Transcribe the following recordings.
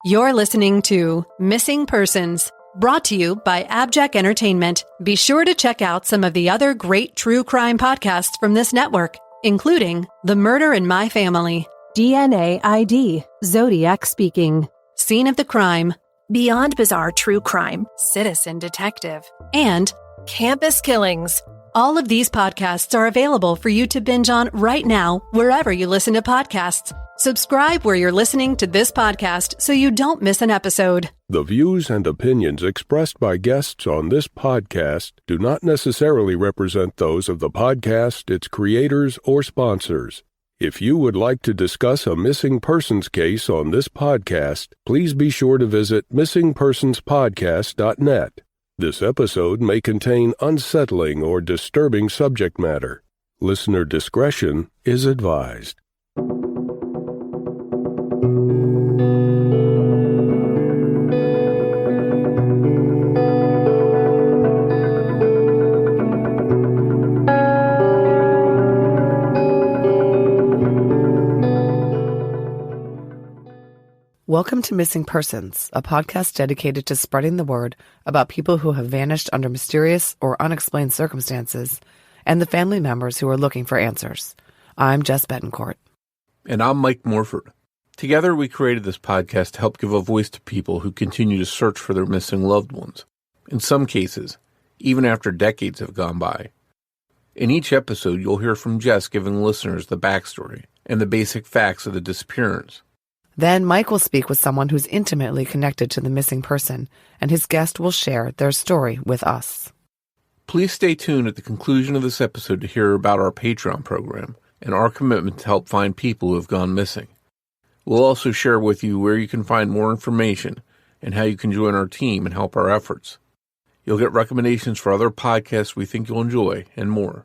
You're listening to Missing Persons, brought to you by AbJack Entertainment. Be sure to check out some of the other great true crime podcasts from this network, including The Murder in My Family, DNA ID, Zodiac Speaking, Scene of the Crime, Beyond Bizarre True Crime, Citizen Detective, and Campus Killings. All of these podcasts are available for you to binge on right now, wherever you listen to podcasts. Subscribe where you're listening to this podcast so you don't miss an episode. The views and opinions expressed by guests on this podcast do not necessarily represent those of the podcast, its creators, or sponsors. If you would like to discuss a missing persons case on this podcast, please be sure to visit missingpersonspodcast.net. This episode may contain unsettling or disturbing subject matter. Listener discretion is advised. Welcome to Missing Persons, a podcast dedicated to spreading the word about people who have vanished under mysterious or unexplained circumstances and the family members who are looking for answers. I'm Jess Betancourt. And I'm Mike Morford. Together, we created this podcast to help give a voice to people who continue to search for their missing loved ones. In some cases, even after decades have gone by. In each episode, you'll hear from Jess giving listeners the backstory and the basic facts of the disappearance. Then Mike will speak with someone who's intimately connected to the missing person, and his guest will share their story with us. Please stay tuned at the conclusion of this episode to hear about our Patreon program and our commitment to help find people who have gone missing. We'll also share with you where you can find more information and how you can join our team and help our efforts. You'll get recommendations for other podcasts we think you'll enjoy and more.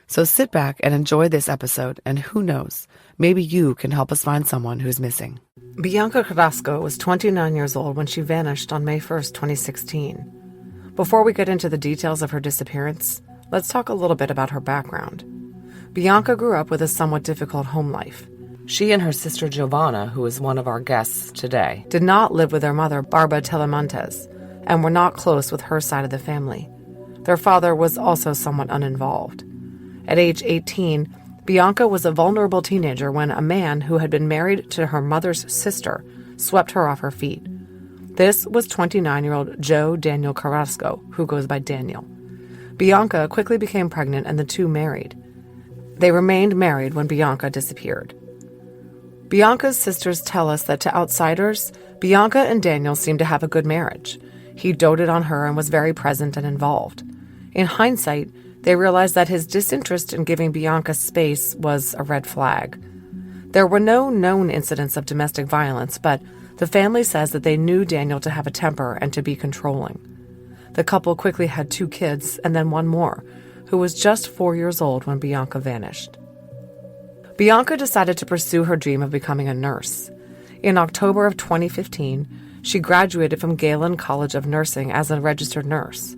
So sit back and enjoy this episode, and who knows, maybe you can help us find someone who's missing. Bianca Carrasco was 29 years old when she vanished on May 1st, 2016. Before we get into the details of her disappearance, let's talk a little bit about her background. Bianca grew up with a somewhat difficult home life. She and her sister Giovanna, who is one of our guests today, did not live with their mother, Barbara Telemontes, and were not close with her side of the family. Their father was also somewhat uninvolved. At age 18, Bianca was a vulnerable teenager when a man who had been married to her mother's sister swept her off her feet. This was 29-year-old Joe Daniel Carrasco, who goes by Daniel. Bianca quickly became pregnant and the two married. They remained married when Bianca disappeared. Bianca's sisters tell us that to outsiders, Bianca and Daniel seemed to have a good marriage. He doted on her and was very present and involved. In hindsight, they realized that his disinterest in giving Bianca space was a red flag. There were no known incidents of domestic violence, but the family says that they knew Daniel to have a temper and to be controlling. The couple quickly had 2 kids and then one more, who was just 4 years old when Bianca vanished. Bianca decided to pursue her dream of becoming a nurse. In October of 2015, she graduated from Galen College of Nursing as a registered nurse.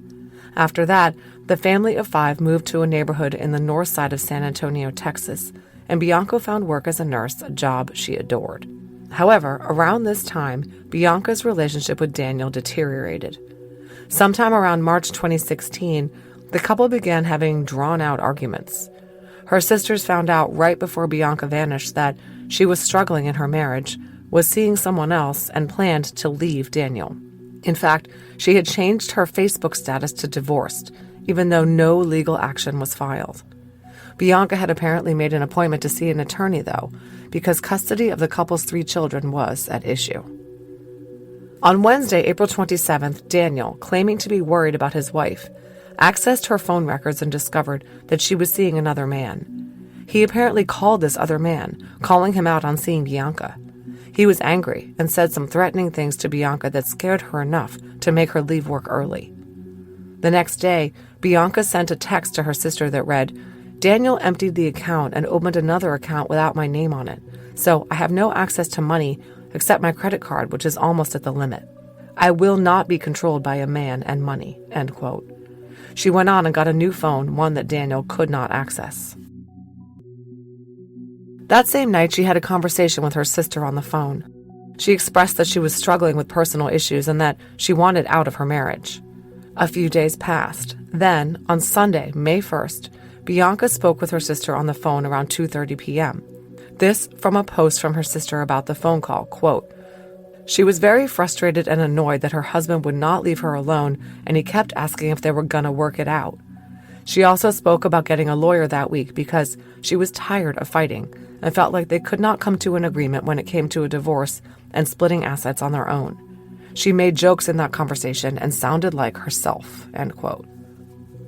After that, the family of 5 moved to a neighborhood in the north side of San Antonio, Texas, and Bianca found work as a nurse, a job she adored. However, around this time, Bianca's relationship with Daniel deteriorated. Sometime around March 2016, the couple began having drawn-out arguments. Her sisters found out right before Bianca vanished that she was struggling in her marriage, was seeing someone else, and planned to leave Daniel. In fact, she had changed her Facebook status to divorced, even though no legal action was filed. Bianca had apparently made an appointment to see an attorney, though, because custody of the couple's 3 children was at issue. On Wednesday, April 27th, Daniel, claiming to be worried about his wife, accessed her phone records and discovered that she was seeing another man. He apparently called this other man, calling him out on seeing Bianca. He was angry and said some threatening things to Bianca that scared her enough to make her leave work early. The next day, Bianca sent a text to her sister that read, "Daniel emptied the account and opened another account without my name on it, so I have no access to money except my credit card, which is almost at the limit. I will not be controlled by a man and money," end quote. She went on and got a new phone, one that Daniel could not access. That same night, she had a conversation with her sister on the phone. She expressed that she was struggling with personal issues and that she wanted out of her marriage. A few days passed. Then, on Sunday, May 1st, Bianca spoke with her sister on the phone around 2:30 p.m. This from a post from her sister about the phone call, quote, "She was very frustrated and annoyed that her husband would not leave her alone, and he kept asking if they were gonna work it out. She also spoke about getting a lawyer that week because she was tired of fighting and felt like they could not come to an agreement when it came to a divorce and splitting assets on their own. She made jokes in that conversation and sounded like herself," end quote.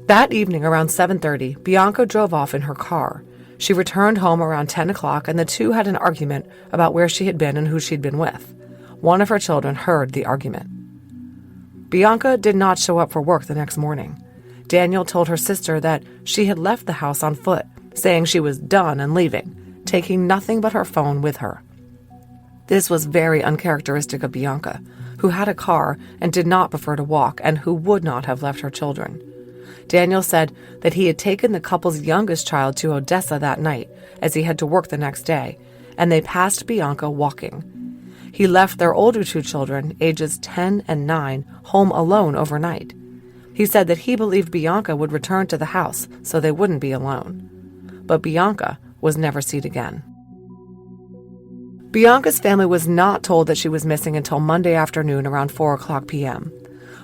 That evening around 7:30, Bianca drove off in her car. She returned home around 10 o'clock and the two had an argument about where she had been and who she'd been with. One of her children heard the argument. Bianca did not show up for work the next morning. Daniel told her sister that she had left the house on foot, saying she was done and leaving, taking nothing but her phone with her. This was very uncharacteristic of Bianca, who had a car and did not prefer to walk and who would not have left her children. Daniel said that he had taken the couple's youngest child to Odessa that night as he had to work the next day, and they passed Bianca walking. He left their older two children, ages 10 and 9, home alone overnight. He said that he believed Bianca would return to the house so they wouldn't be alone. But Bianca was never seen again. Bianca's family was not told that she was missing until Monday afternoon around 4 o'clock p.m.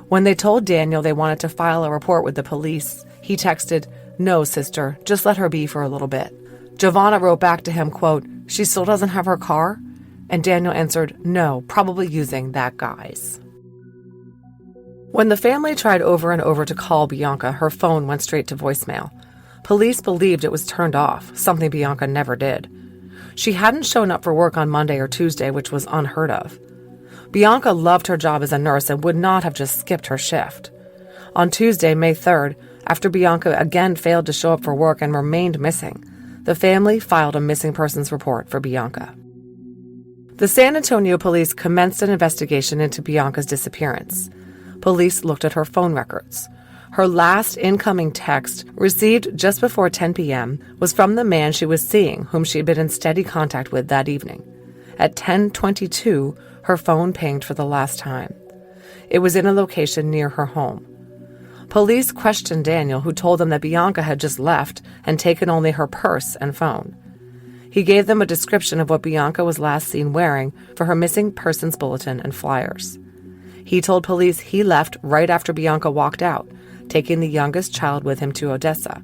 When they told Daniel they wanted to file a report with the police, he texted, "No, sister, just let her be for a little bit." Giovanna wrote back to him, quote, "She still doesn't have her car?" And Daniel answered, "No, probably using that guy's." When the family tried over and over to call Bianca, her phone went straight to voicemail. Police believed it was turned off, something Bianca never did. She hadn't shown up for work on Monday or Tuesday, which was unheard of. Bianca loved her job as a nurse and would not have just skipped her shift. On Tuesday, May 3rd, after Bianca again failed to show up for work and remained missing, the family filed a missing persons report for Bianca. The San Antonio police commenced an investigation into Bianca's disappearance. Police looked at her phone records. Her last incoming text, received just before 10 p.m., was from the man she was seeing, whom she had been in steady contact with that evening. At 10:22, her phone pinged for the last time. It was in a location near her home. Police questioned Daniel, who told them that Bianca had just left and taken only her purse and phone. He gave them a description of what Bianca was last seen wearing for her missing persons bulletin and flyers. He told police he left right after Bianca walked out, taking the youngest child with him to Odessa.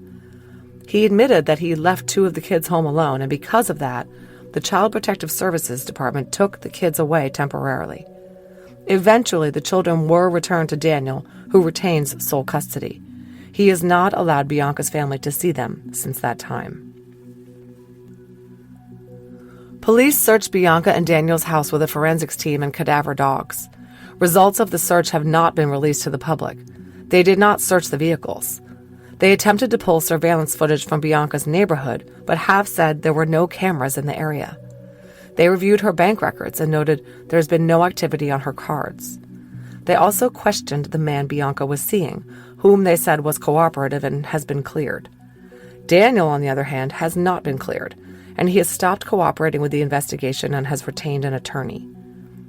He admitted that he left two of the kids home alone, and because of that, the Child Protective Services Department took the kids away temporarily. Eventually, the children were returned to Daniel, who retains sole custody. He has not allowed Bianca's family to see them since that time. Police searched Bianca and Daniel's house with a forensics team and cadaver dogs. Results of the search have not been released to the public. They did not search the vehicles. They attempted to pull surveillance footage from Bianca's neighborhood, but have said there were no cameras in the area. They reviewed her bank records and noted there has been no activity on her cards. They also questioned the man Bianca was seeing, whom they said was cooperative and has been cleared. Daniel, on the other hand, has not been cleared, and he has stopped cooperating with the investigation and has retained an attorney.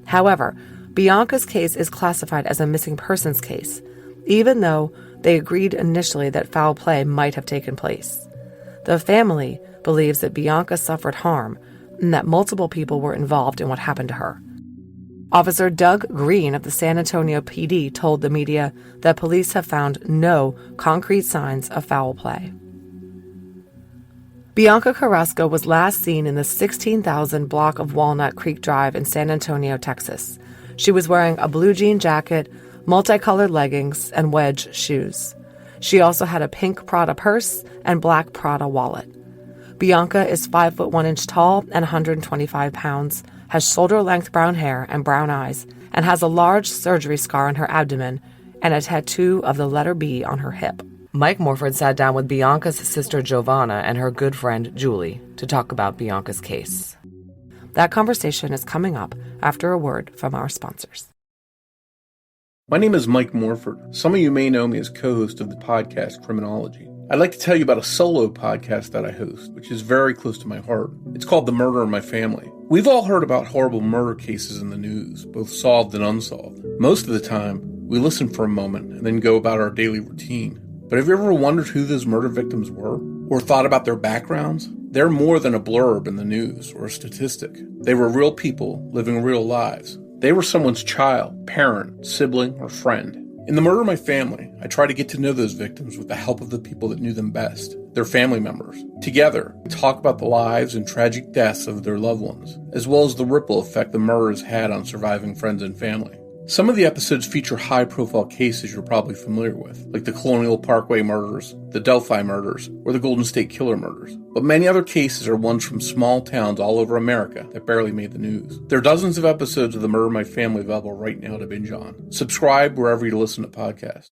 However, Bianca's case is classified as a missing persons case, even though they agreed initially that foul play might have taken place. The family believes that Bianca suffered harm and that multiple people were involved in what happened to her. Officer Doug Green of the San Antonio PD told the media that police have found no concrete signs of foul play. Bianca Carrasco was last seen in the 16,000 block of Walnut Creek Drive in San Antonio, Texas. She was wearing a blue jean jacket, multicolored leggings, and wedge shoes. She also had a pink Prada purse and black Prada wallet. Bianca is 5 foot 1 inch tall and 125 pounds, has shoulder-length brown hair and brown eyes, and has a large surgery scar on her abdomen and a tattoo of the letter B on her hip. Mike Morford sat down with Bianca's sister Giovanna and her good friend Julie to talk about Bianca's case. That conversation is coming up after a word from our sponsors. My name is Mike Morford. Some of you may know me as co-host of the podcast Criminology. I'd like to tell you about a solo podcast that I host, which is very close to my heart. It's called The Murder in My Family. We've all heard about horrible murder cases in the news, both solved and unsolved. Most of the time, we listen for a moment and then go about our daily routine. But have you ever wondered who those murder victims were? Or thought about their backgrounds? They're more than a blurb in the news or a statistic. They were real people living real lives. They were someone's child, parent, sibling, or friend. In The Murder in My Family, I try to get to know those victims with the help of the people that knew them best, their family members. Together, we talk about the lives and tragic deaths of their loved ones, as well as the ripple effect the murders had on surviving friends and family. Some of the episodes feature high-profile cases you're probably familiar with, like the Colonial Parkway murders, the Delphi murders, or the Golden State Killer murders. But many other cases are ones from small towns all over America that barely made the news. There are dozens of episodes of The Murder in My Family available right now to binge on. Subscribe wherever you listen to podcasts.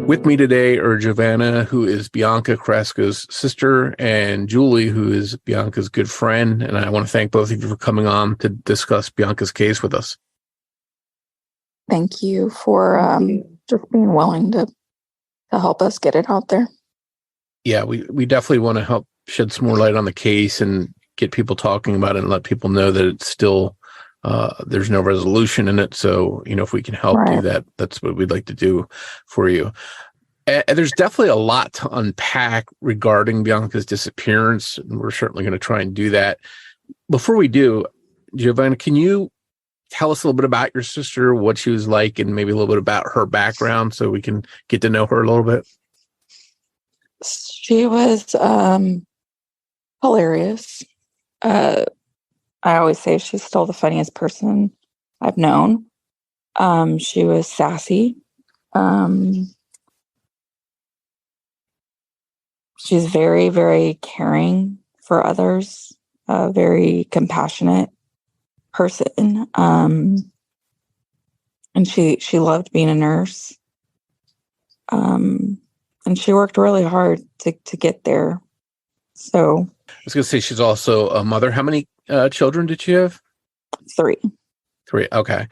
With me today are Giovanna, who is Bianca Carrasco's sister, and Julie, who is Bianca's good friend. And I want to thank both of you for coming on to discuss Bianca's case with us. Thank you for just being willing to help us get it out there. Yeah, we definitely want to help shed some more light on the case and get people talking about it and let people know that it's still, there's no resolution in it. So, if we can help do that, that's what we'd like to do for you. There's definitely a lot to unpack regarding Bianca's disappearance, and we're certainly going to try and do that. Before we do, Giovanna, can you tell us a little bit about your sister, what she was like, and maybe a little bit about her background so we can get to know her a little bit? She was hilarious. I always say she's still the funniest person I've known. She was sassy. She's very, very caring for others, a very compassionate person. And she loved being a nurse. And she worked really hard to get there. So I was going to say she's also a mother. How many children did she have? 3. 3. Okay.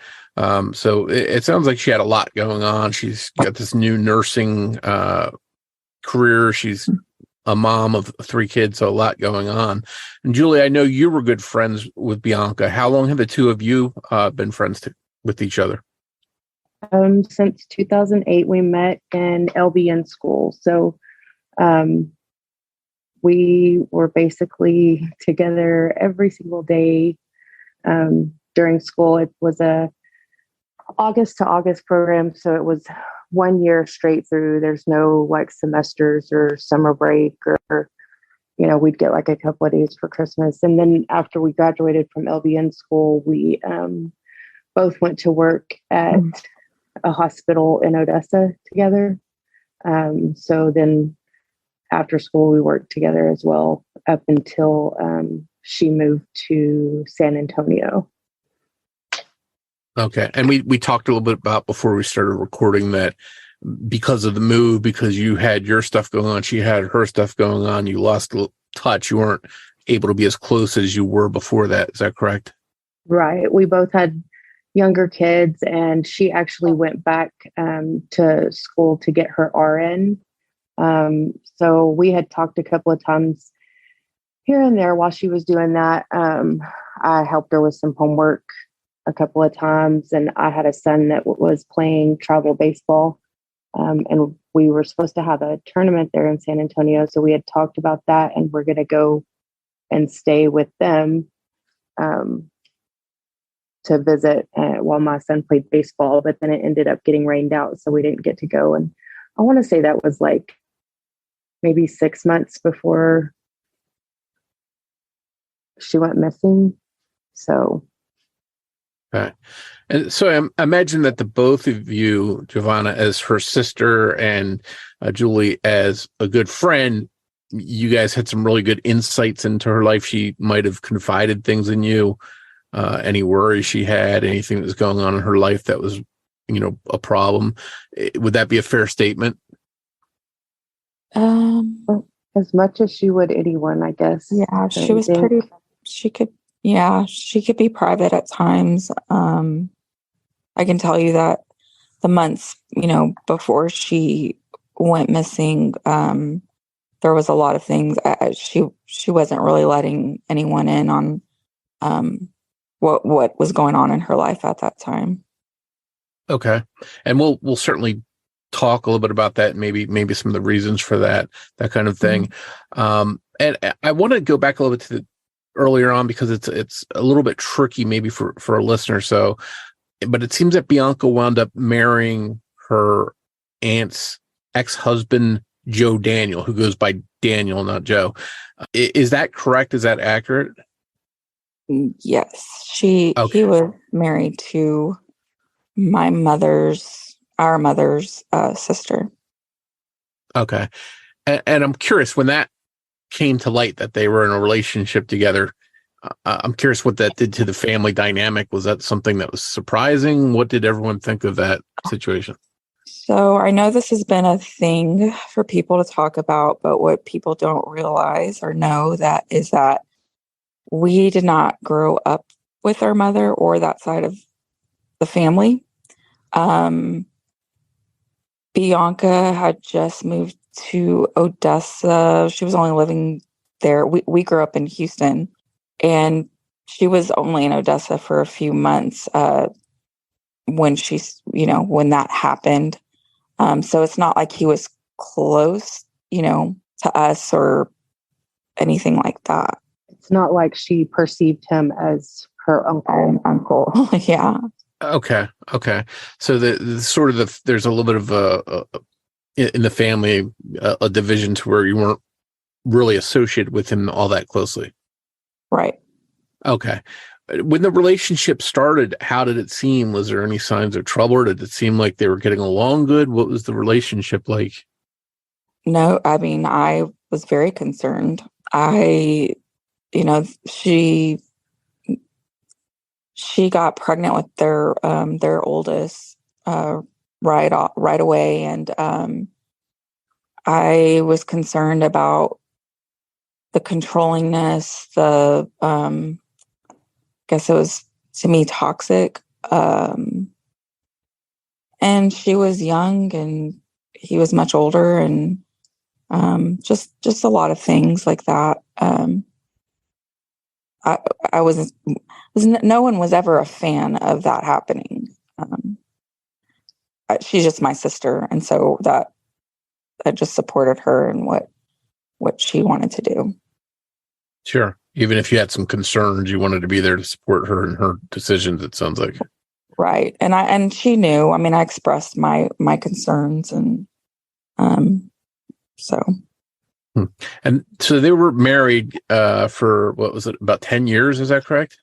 So it sounds like she had a lot going on. She's got this new nursing career. She's a mom of 3 kids, so a lot going on. And Julie, I know you were good friends with Bianca. How long have the two of you been friends with each other? Since 2008, we met in LBN school. So we were basically together every single day during school. It was a August to August program, so it was 1 year straight through. There's no like semesters or summer break, or we'd get like a couple of days for Christmas. And then after we graduated from LBN school, we both went to work at a hospital in Odessa together. So then after school, we worked together as well up until she moved to San Antonio. Okay. And we talked a little bit about before we started recording that because of the move, because you had your stuff going on, she had her stuff going on, you lost touch. You weren't able to be as close as you were before that. Is that correct? Right. We both had younger kids, and she actually went back to school to get her RN. So we had talked a couple of times here and there while she was doing that. I helped her with some homework a couple of times, and I had a son that was playing travel baseball. And we were supposed to have a tournament there in San Antonio. So we had talked about that, and we're going to go and stay with them to visit while my son played baseball. But then it ended up getting rained out, so we didn't get to go. And I want to say that was like maybe 6 months before she went missing. So. Okay. And so I imagine that the both of you, Giovanna as her sister and Julie as a good friend, you guys had some really good insights into her life. She might have confided things in you, any worries she had, anything that was going on in her life that was, a problem. Would that be a fair statement? As much as she would anyone, I guess. Yeah, she was pretty, she could be private at times. I can tell you that the months, before she went missing, there was a lot of things. She wasn't really letting anyone in on what was going on in her life at that time. Okay. And we'll certainly talk a little bit about that, maybe some of the reasons for that kind of thing. And I want to go back a little bit to earlier on, because it's a little bit tricky maybe for a listener. So, but it seems that Bianca wound up marrying her aunt's ex-husband, Joe Daniel, who goes by Daniel, not Joe. Is that correct? Is that accurate? Yes. He was married to our mother's sister. Okay. And I'm curious, when that came to light that they were in a relationship together, I'm curious what that did to the family dynamic. Was that something that was surprising? What did everyone think of that situation? So I know this has been a thing for people to talk about, but what people don't realize or know is that we did not grow up with our mother or that side of the family. Bianca had just moved to Odessa. She was only living there. We grew up in Houston, and she was only in Odessa for a few months when when that happened. So it's not like he was close, to us or anything like that. It's not like she perceived him as her uncle. Yeah. Okay. So there's a little bit of in the family a division to where you weren't really associated with him all that closely. Right. Okay. When the relationship started, how did it seem? Was there any signs of trouble? Did it seem like they were getting along good? What was the relationship like? No, I mean, I was very concerned. She got pregnant with their oldest right away, and I was concerned about the controllingness, I guess it was, to me, toxic. And she was young and he was much older, and just a lot of things like that. No one was ever a fan of that happening. She's just my sister. And so that I just supported her and what she wanted to do. Sure. Even if you had some concerns, you wanted to be there to support her in her decisions, it sounds like. Right. And she knew. I mean, I expressed my concerns, and so. And so they were married for, what was it, about 10 years? Is that correct?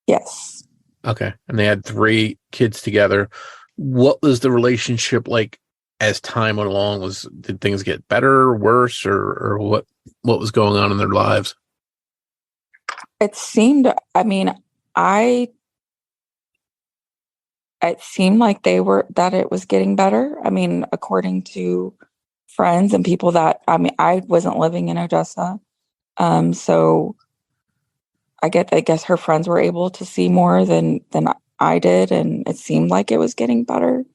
Yes. Okay. And they had 3 kids together. What was the relationship like as time went along? Did things get better, worse, or what was going on in their lives? It seemed like that it was getting better. I mean, according to friends and people I wasn't living in Odessa. So I guess her friends were able to see more than I did. And it seemed like it was getting better.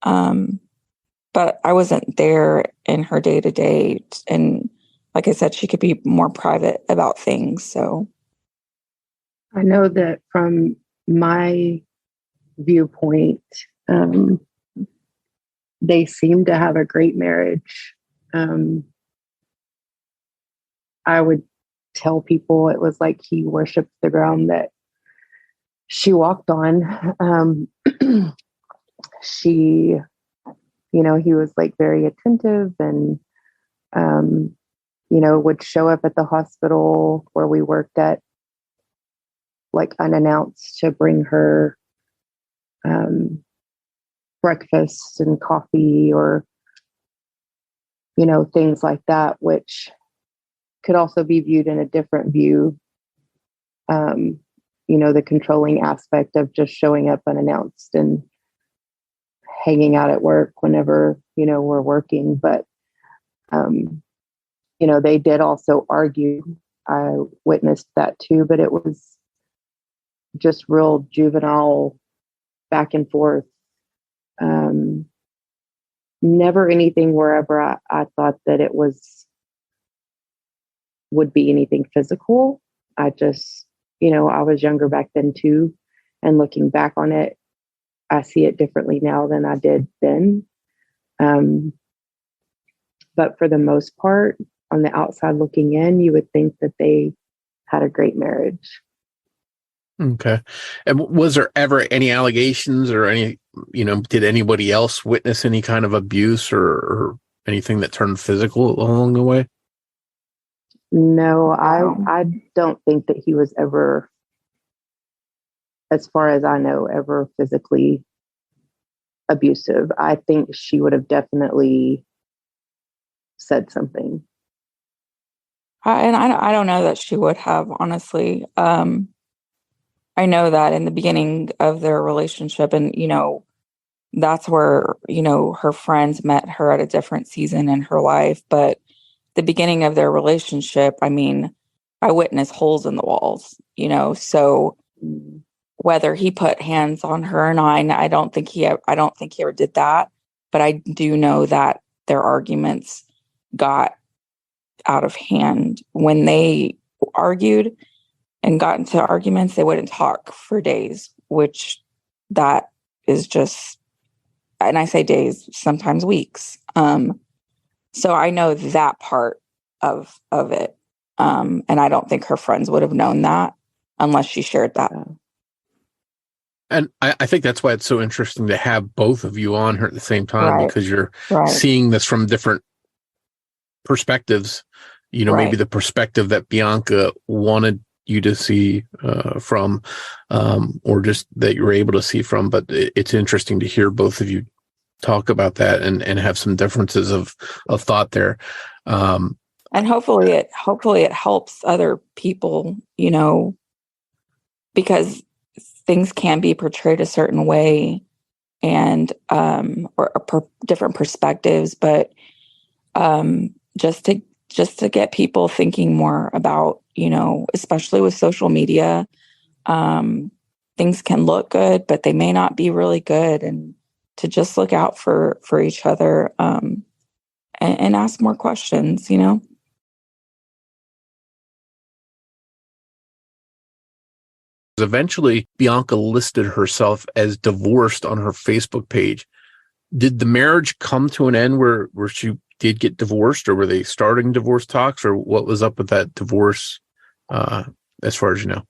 But I wasn't there in her day to day. And like I said, she could be more private about things. So I know that from my viewpoint, they seem to have a great marriage. I would tell people it was like he worshiped the ground that she walked on. He was like very attentive and, would show up at the hospital where we worked at, like unannounced, to bring her breakfast and coffee or, things like that, which could also be viewed in a different view. The controlling aspect of just showing up unannounced and hanging out at work whenever, we're working. But, they did also argue. I witnessed that too, but it was just real juvenile back and forth. Never anything wherever I thought that would be anything physical. I just, I was younger back then too. And looking back on it, I see it differently now than I did then. But for the most part, on the outside looking in, you would think that they had a great marriage. Okay. And was there ever any allegations or any, did anybody else witness any kind of abuse or anything that turned physical along the way? No, I don't think that he was ever, as far as I know, ever physically abusive. I think she would have definitely said something. I don't know that she would have, honestly. I know that in the beginning of their relationship, and, that's where, her friends met her at a different season in her life. But the beginning of their relationship, I mean, I witnessed holes in the walls, so whether he put hands on her or not, I don't think he ever did that. But I do know that their arguments got out of hand. When they argued and got into arguments, they wouldn't talk for days, which that is just, and I say days, sometimes weeks. So I know that part of it. And I don't think her friends would have known that unless she shared that. And I think that's why it's so interesting to have both of you on her at the same time, Right. because you're Right. seeing this from different perspectives, Right. maybe the perspective that Bianca wanted you to see from, or just that you were able to see from. But it's interesting to hear both of you talk about that and have some differences of thought there. And hopefully it helps other people, because things can be portrayed a certain way and different perspectives, but just to get people thinking more about, especially with social media, things can look good, but they may not be really good, and to just look out for each other, and ask more questions, Eventually, Bianca listed herself as divorced on her Facebook page. Did the marriage come to an end where she did get divorced, or were they starting divorce talks, or what was up with that divorce, as far as you know?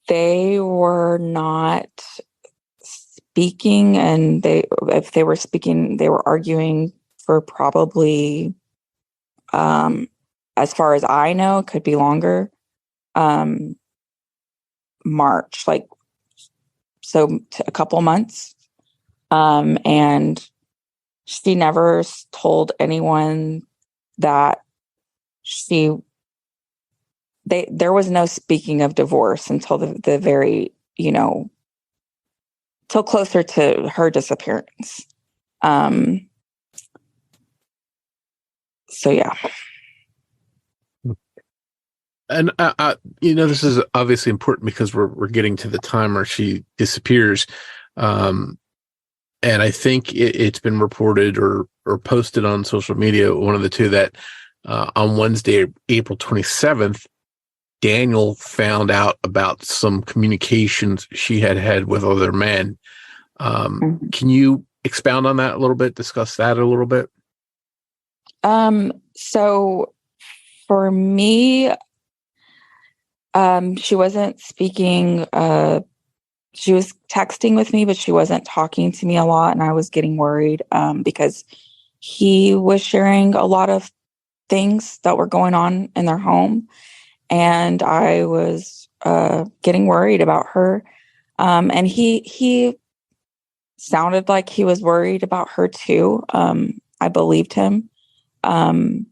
They were not speaking, and if they were speaking, they were arguing for probably, as far as I know, could be longer. March, a couple months. And she never told anyone that there was no speaking of divorce until the very, till closer to her disappearance. So yeah. And this is obviously important because we're getting to the time where she disappears, and I think it's been reported or posted on social media, one of the two, that on Wednesday, April 27th, Daniel found out about some communications she had with other men. Can you expound on that a little bit? Discuss that a little bit. So for me, she wasn't speaking, she was texting with me, but she wasn't talking to me a lot. And I was getting worried, because he was sharing a lot of things that were going on in their home. And I was, getting worried about her. And he sounded like he was worried about her too. I believed him. And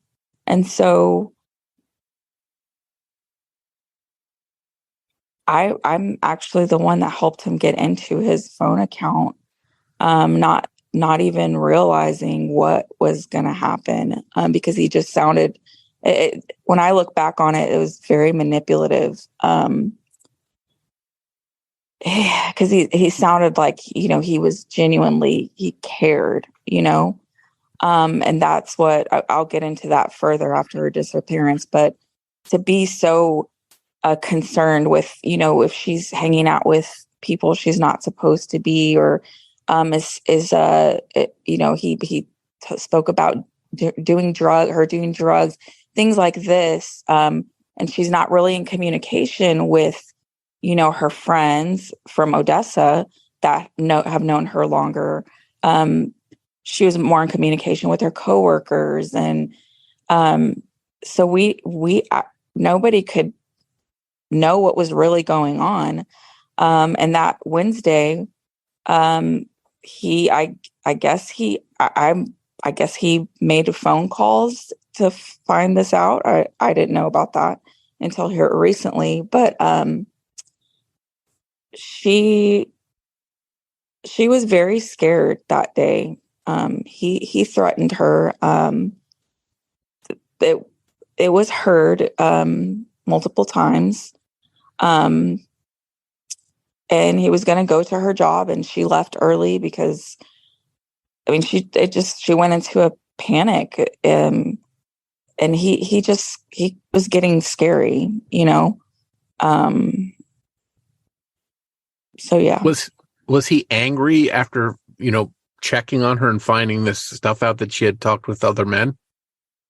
so I'm actually the one that helped him get into his phone account, not even realizing what was going to happen, because he just sounded. When I look back on it, it was very manipulative. because he sounded like, he was genuinely, he cared, and that's what I'll get into that further after her disappearance. But to be so concerned with, if she's hanging out with people she's not supposed to be, or he spoke about doing drugs, things like this, and she's not really in communication with, her friends from Odessa that have known her longer. She was more in communication with her coworkers, and so nobody could know what was really going on. And that Wednesday, I guess he made phone calls to find this out. I didn't know about that until here recently, but she was very scared that day. He threatened her. It was heard multiple times. And he was going to go to her job, and she left early because, she went into a panic, and he was getting scary, so yeah. Was he angry after, checking on her and finding this stuff out that she had talked with other men?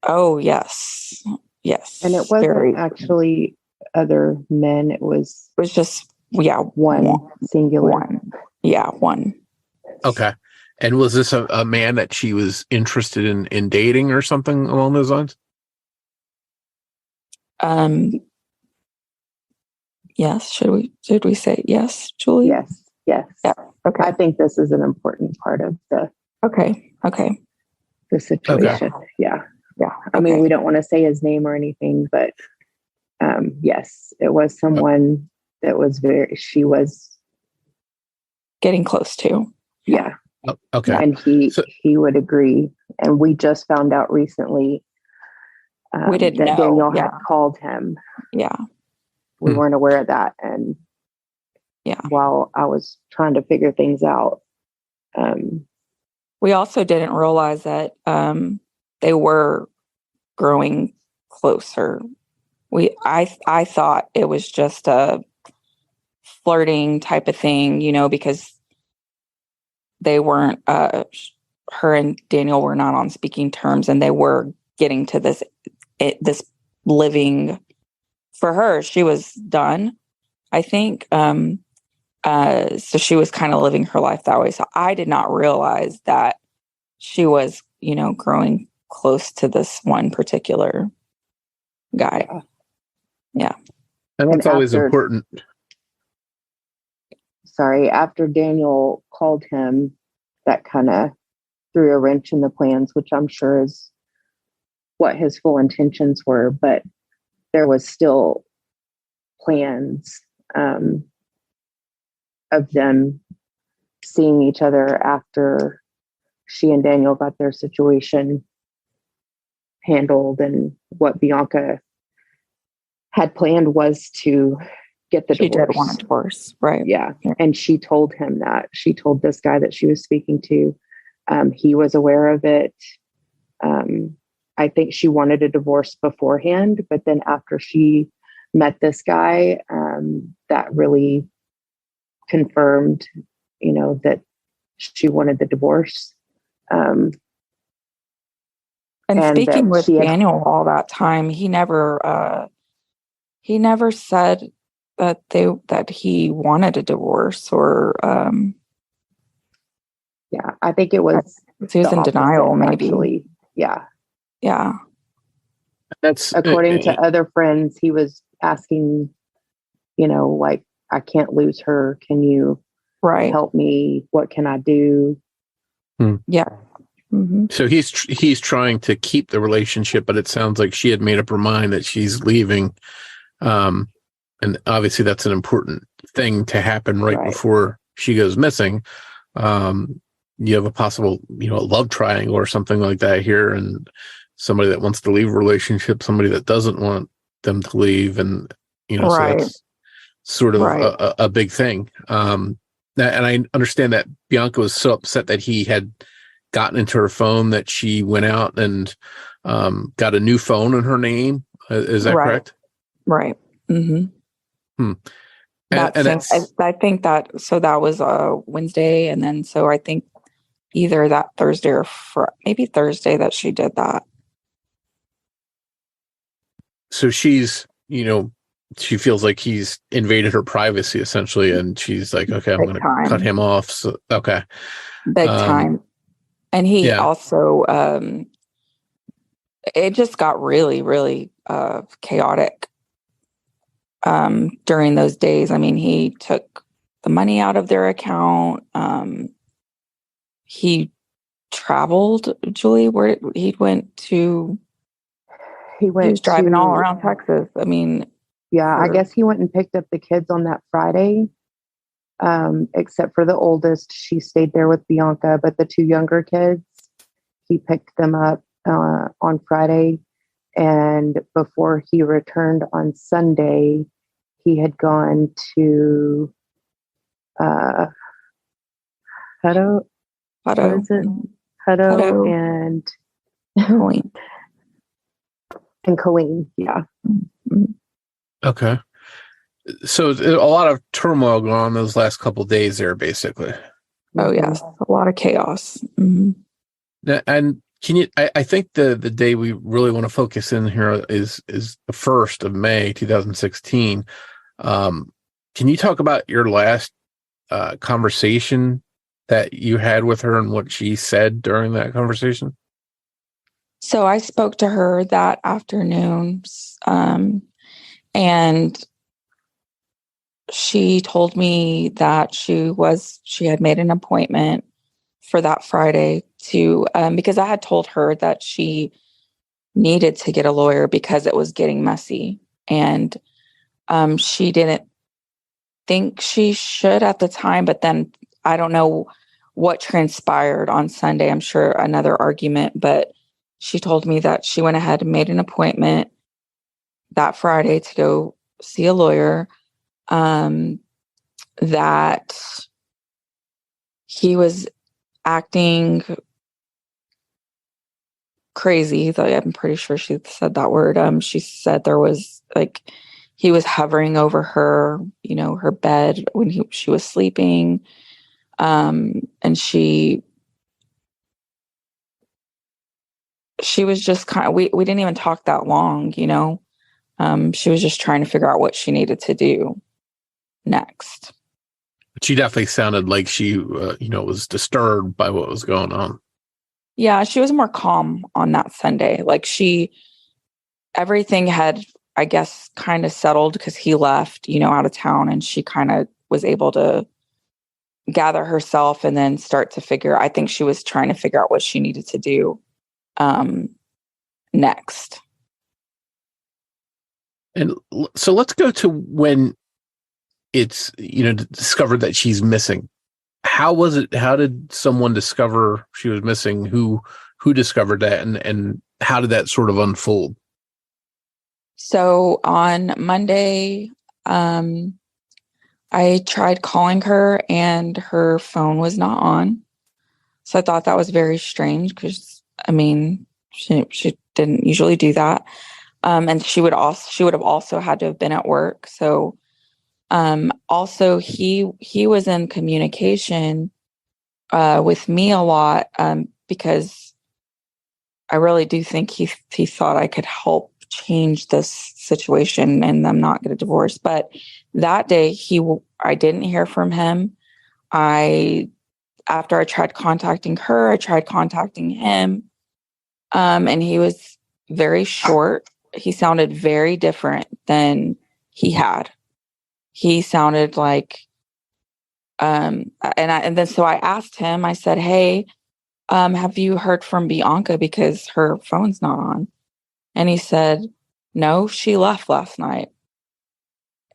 Oh, yes. Yes. And it wasn't actually other men. It was just, one singular. One. Yeah, one. Okay. And was this a man that she was interested in dating or something along those lines? Yes. Should we say yes, Julie? Yes. Yeah. Okay. I think this is an important part of the situation. Okay. Yeah. Yeah. I mean, we don't want to say his name or anything, but yes, it was someone that was she was getting close to. Yeah. Oh, okay. And he would agree. And we just found out recently we didn't that know. Daniel had called him. Yeah. We weren't aware of that. And while I was trying to figure things out, we also didn't realize that they were growing closer. I thought it was just a flirting type of thing, because they weren't, her and Daniel were not on speaking terms, and they were getting to this living. For her, she was done, I think. So she was kind of living her life that way. So I did not realize that she was, growing close to this one particular guy. Yeah. And that's always important. Sorry, after Daniel called him, that kind of threw a wrench in the plans, which I'm sure is what his full intentions were. But there was still plans of them seeing each other after she and Daniel got their situation handled. And what Bianca had planned was to get the divorce. She did want a divorce, right? Yeah. And she told him that. She told this guy that she was speaking to. He was aware of it. I think she wanted a divorce beforehand, but then after she met this guy, that really confirmed, that she wanted the divorce. And speaking with Daniel all that time, he never said that he wanted a divorce, or I think it was he was in denial, maybe. Actually. Yeah. That's according to other friends. He was asking, like, I can't lose her. Can you help me? What can I do? Yeah. Mm-hmm. So he's trying to keep the relationship, but it sounds like she had made up her mind that she's leaving. And obviously that's an important thing to happen right before she goes missing. You have a possible, love triangle or something like that here, and somebody that wants to leave a relationship, somebody that doesn't want them to leave, and sort of Right. a big thing. And I understand that Bianca was so upset that he had gotten into her phone that she went out and got a new phone in her name. Is that Right. correct? Right. Mm-hmm. Hmm. I think that was Wednesday, and then so I think either that Thursday or maybe Thursday that she did that. So she's, she feels like he's invaded her privacy essentially, and she's like, okay, I'm going to cut him off. So, okay. Big time. And he also, it just got really, really chaotic during those days. I mean, he took the money out of their account. He traveled, Julie, where he was driving all around Texas. I mean, I guess he went and picked up the kids on that Friday. Except for the oldest, she stayed there with Bianca, but the two younger kids, he picked them up on Friday. And before he returned on Sunday, he had gone to Hutto. What is it? Hutto and Colleen. And Colleen, yeah. Okay. So a lot of turmoil going on those last couple of days there, basically. Oh, yes. A lot of chaos. Mm-hmm. And can you, I think the day we really want to focus in here is the 1st of May, 2016. Can you talk about your last conversation that you had with her and what she said during that conversation? So I spoke to her that afternoon, and she told me that she had made an appointment for that Friday to, because I had told her that she needed to get a lawyer because it was getting messy. And she didn't think she should at the time, but then I don't know what transpired on Sunday. I'm sure another argument, but she told me that she went ahead and made an appointment that Friday to go see a lawyer, that he was acting crazy. I'm pretty sure she said that word. She said there was he was hovering over her, her bed when she was sleeping. And she was just kind of, we didn't even talk that long, she was just trying to figure out what she needed to do next. She definitely sounded like she, was disturbed by what was going on. Yeah, she was more calm on that Sunday. Everything had, I guess, kind of settled because he left, out of town, and she kind of was able to gather herself and then start to I think she was trying to figure out what she needed to do next. And so let's go to when it's, discovered that she's missing. How was it? How did someone discover she was missing? Who discovered that, and how did that sort of unfold? So on Monday, I tried calling her and her phone was not on. So I thought that was very strange because, she didn't usually do that. And she would have also had to have been at work. So, also he was in communication, with me a lot, because I really do think he thought I could help change this situation and them not get a divorce. But that day I didn't hear from him. After I tried contacting her, I tried contacting him. And he was very short. He sounded very different than he had. He sounded like, and then so I asked him, I said, hey, have you heard from Bianca because her phone's not on? And he said, no, she left last night.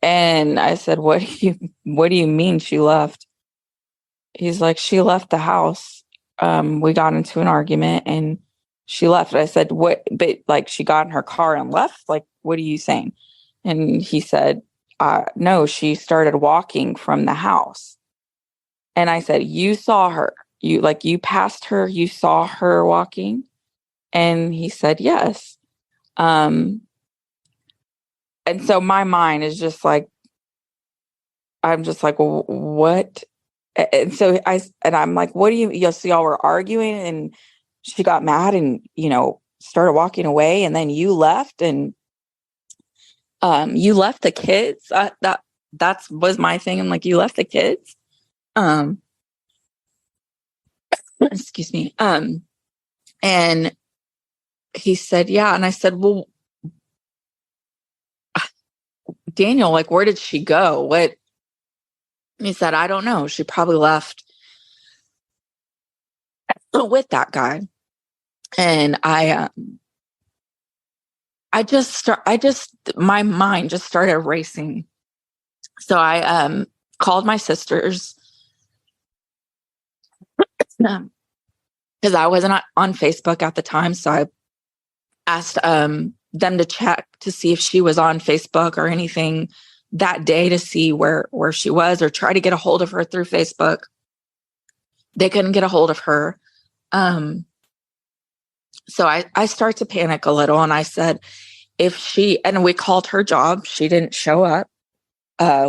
And I said, what do you mean she left? He's like, she left the house. We got into an argument and she left. I said, what? But she got in her car and left? What are you saying? And he said, no, she started walking from the house. And I said, you saw her. You passed her, you saw her walking? And he said, yes. And so my mind is just like, I'm just like, well, what? And so I'm like, what do you, so y'all were arguing and she got mad and, started walking away, and then you left and you left the kids. That's was my thing. I'm like, you left the kids. Excuse me. And he said, yeah. And I said, well, Daniel, like, where did she go? What? He said, I don't know. She probably left with that guy. And my mind just started racing. So I called my sisters because I wasn't on Facebook at the time. So I asked them to check to see if she was on Facebook or anything that day to see where she was, or try to get a hold of her through Facebook. They couldn't get a hold of her. So I start to panic a little, and I said, and we called her job, she didn't show up,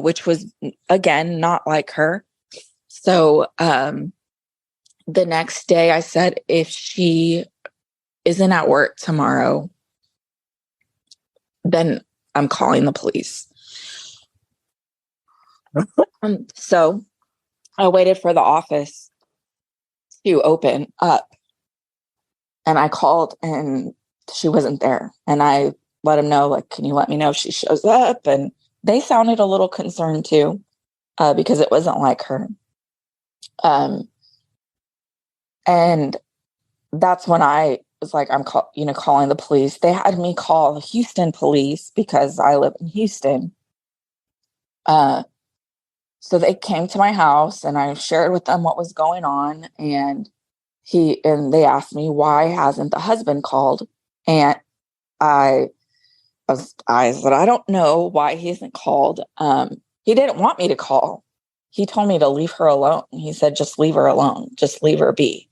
which was, again, not like her. So the next day I said, if she isn't at work tomorrow, then I'm calling the police. So I waited for the office to open up, and I called and she wasn't there. And I let him know, like, can you let me know if she shows up? And they sounded a little concerned too, because it wasn't like her. And that's when I was like, I'm calling the police. They had me call the Houston police because I live in Houston. So they came to my house, and I shared with them what was going on. And they asked me, why hasn't the husband called? And I said, I don't know why he hasn't called. He didn't want me to call. He told me to leave her alone. He said, just leave her alone. Just leave her be.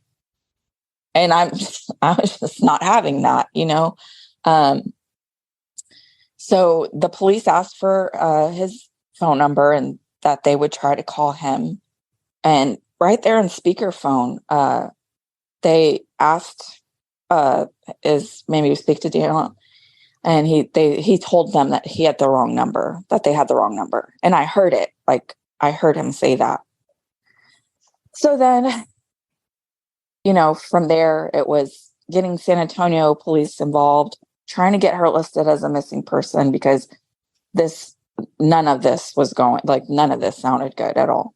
And I was just not having that, So the police asked for his phone number and that they would try to call him. And right there on speakerphone, they asked, is maybe to speak to Daniel. And he told them that he had the wrong number, that they had the wrong number. And I heard it, like I heard him say that. So then, from there, it was getting San Antonio police involved, trying to get her listed as a missing person, because none of this sounded good at all.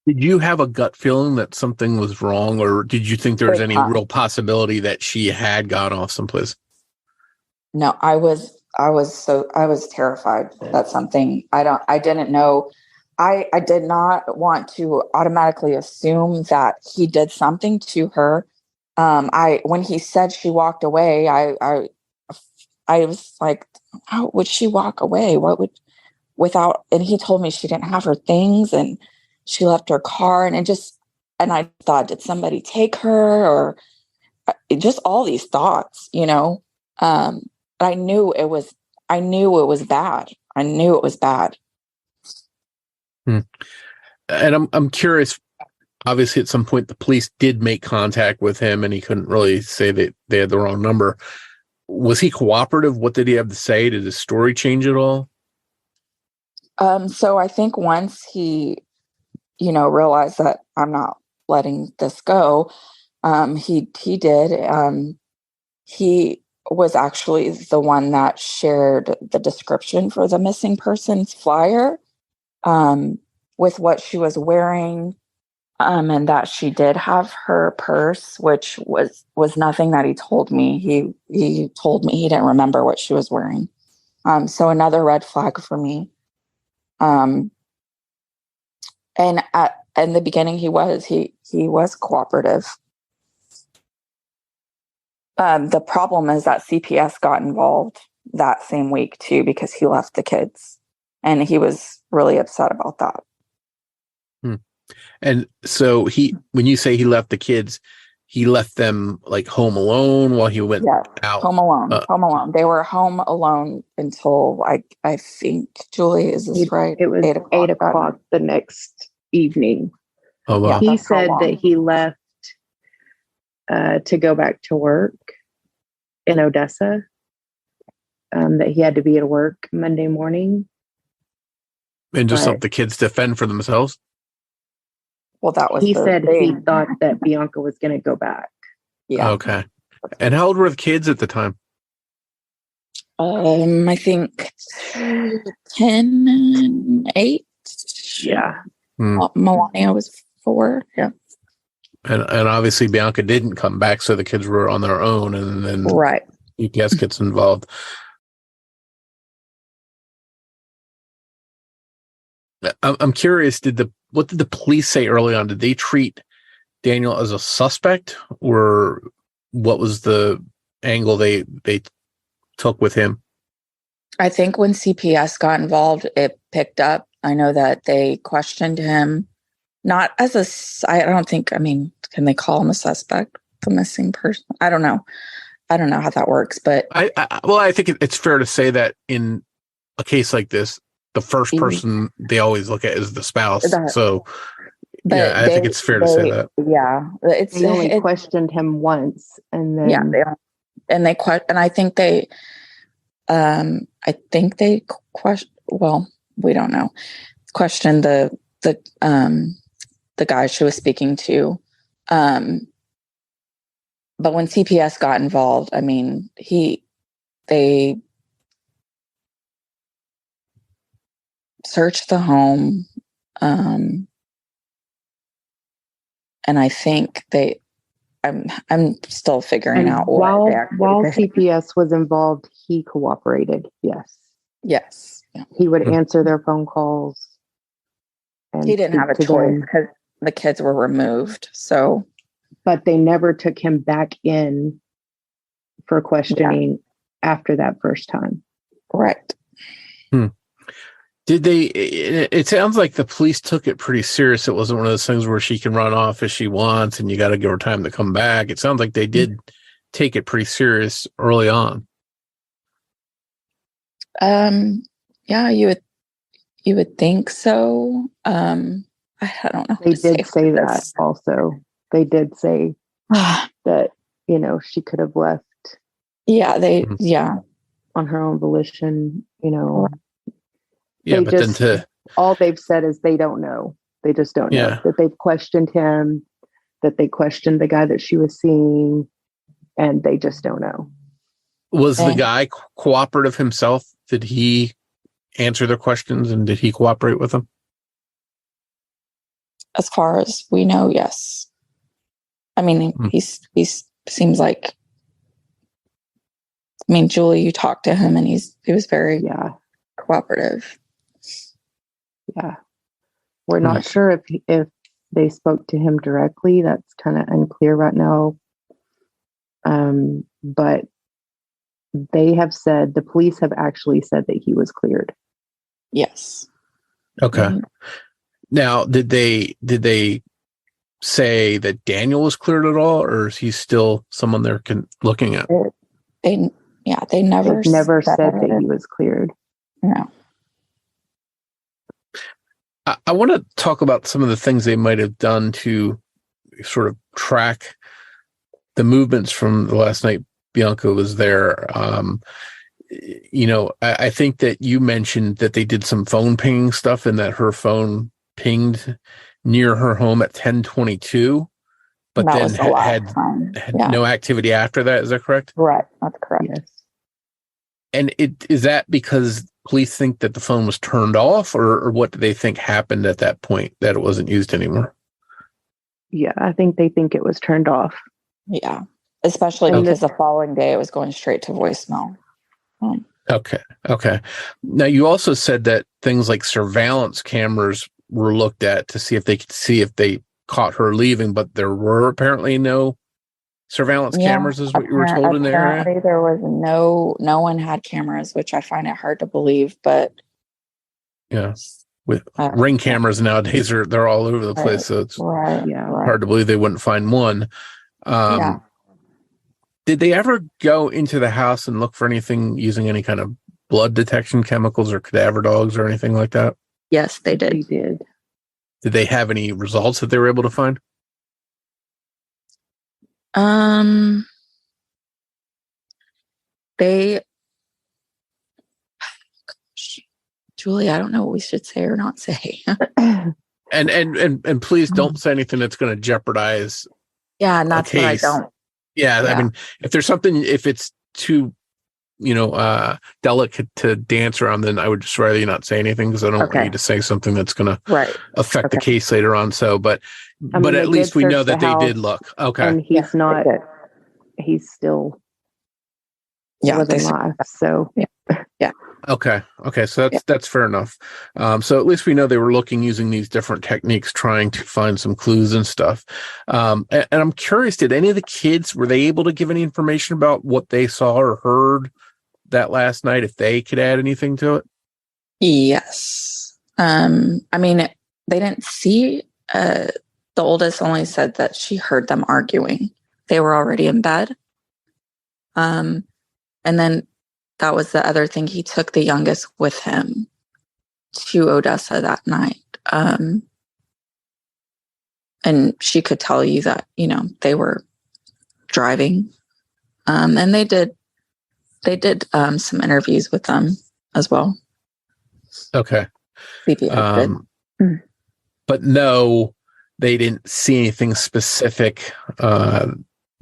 Did you have a gut feeling that something was wrong, or did you think there was any real possibility that she had gone off someplace? No, I was terrified that something, I didn't know. I did not want to automatically assume that he did something to her. When he said she walked away, I was like, how would she walk away? And he told me she didn't have her things and she left her car, and I thought, did somebody take her, or just all these thoughts, I knew it was bad. I knew it was bad. And I'm curious, obviously at some point the police did make contact with him and he couldn't really say that they had the wrong number. Was he cooperative? What did he have to say? Did his story change at all? So I think once he, realized that I'm not letting this go, he did. He was actually the one that shared the description for the missing persons flyer, with what she was wearing, and that she did have her purse, which was nothing that he told me. He told me he didn't remember what she was wearing. So another red flag for me. And in the beginning, he was cooperative. The problem is that CPS got involved that same week too, because he left the kids. And he was really upset about that. And so when you say he left the kids, he left them like home alone while he went out. Home alone. They were home alone until I think, Julie, is this right? It was 8 o'clock the next evening. Oh, wow. He said that he left to go back to work in Odessa, that he had to be at work Monday morning. And just let the kids defend for themselves? Well, that was he said he thought that Bianca was going to go back. Yeah. Okay. And how old were the kids at the time? I think 10 and 8. Yeah. Melania was 4. Yeah. And obviously Bianca didn't come back, so the kids were on their own, and then UPS gets involved. I'm curious, what did the police say early on? Did they treat Daniel as a suspect, or what was the angle they took with him? I think when CPS got involved, it picked up. I know that they questioned him, not as I don't think, I mean, can they call him a suspect, the missing person? I don't know how that works, but I think it's fair to say that in a case like this, the first person they always look at is the spouse. I think it's fair to say that. Yeah, they only questioned him once, and then I think they questioned. Well, we don't know. Questioned the guy she was speaking to, but when CPS got involved, I mean, they searched the home, and I think I'm still figuring out while CPS was involved, he cooperated. Yes. Yeah. He would answer their phone calls. And he didn't have a choice because the kids were removed. So, but they never took him back in for questioning after that first time. Right. Did they? It sounds like the police took it pretty serious. It wasn't one of those things where she can run off as she wants and you got to give her time to come back. It sounds like they did take it pretty serious early on. Yeah, you would think so. I don't know. They did say that also. They did say that, she could have left. Yeah, on her own volition, Yeah, but all they've said is they don't know. They just don't know that they've questioned him, that they questioned the guy that she was seeing, and they just don't know. Was the guy cooperative himself? Did he answer their questions and did he cooperate with them? As far as we know, yes. I mean, he seems like. I mean, Julie, you talked to him, and he was very cooperative. Yeah, we're not sure if they spoke to him directly. That's kind of unclear right now. But they have said, the police have actually said that he was cleared. Yes. Okay. Mm-hmm. Now, did they say that Daniel was cleared at all, or is he still someone they're looking at? They never said that he was cleared. No. I want to talk about some of the things they might have done to sort of track the movements from the last night Bianca was there. I think that you mentioned that they did some phone pinging stuff and that her phone pinged near her home at 10:22, but then had no activity after that. Is that correct? Right. That's correct. Yes. And is that because police think that the phone was turned off, or what do they think happened at that point that it wasn't used anymore? Yeah, I think they think it was turned off. Yeah, especially because the following day it was going straight to voicemail. Okay. Now, you also said that things like surveillance cameras were looked at to see if they could see if they caught her leaving, but there were apparently no surveillance cameras, is what you were told in the area? There was no one had cameras, which I find it hard to believe, but Yeah. With ring cameras nowadays, they're all over the place. So it's hard to believe they wouldn't find one. Did they ever go into the house and look for anything using any kind of blood detection chemicals or cadaver dogs or anything like that? Yes, they did. They did. Did they have any results that they were able to find? They, Julie, I don't know what we should say or not say. and please don't say anything that's going to jeopardize. Yeah, and that's what I don't. Yeah, I mean, if there's something, if it's too, delicate to dance around, then I would just rather you not say anything, because I don't want you to say something that's going to affect the case later on. So, but at least we know that they did look. Okay. And he's not, he's still living life. So, yeah. Okay. So that's fair enough. So at least we know they were looking using these different techniques, trying to find some clues and stuff. And I'm curious, did any of the kids, were they able to give any information about what they saw or heard that last night, if they could add anything to it? Yes. I mean, they didn't see, the oldest only said that she heard them arguing. They were already in bed. And then that was the other thing. He took the youngest with him to Odessa that night. And she could tell you that, they were driving. And they did some interviews with them as well. Okay. CPS did. But no, they didn't see anything specific,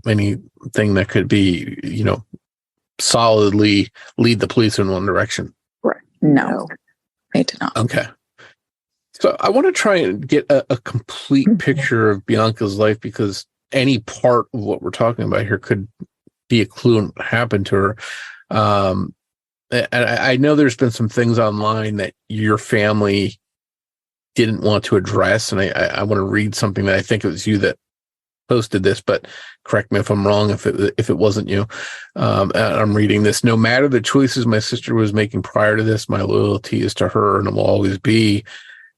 anything that could be, solidly lead the police in one direction. Right. No, they did not. Okay. So I want to try and get a complete picture of Bianca's life, because any part of what we're talking about here could be a clue in what happened to her. And I know there's been some things online that your family didn't want to address, and I want to read something that I think it was you that posted this, but correct me if I'm wrong if it wasn't you. I'm reading this. No matter the choices my sister was making prior to this, my loyalty is to her and it will always be.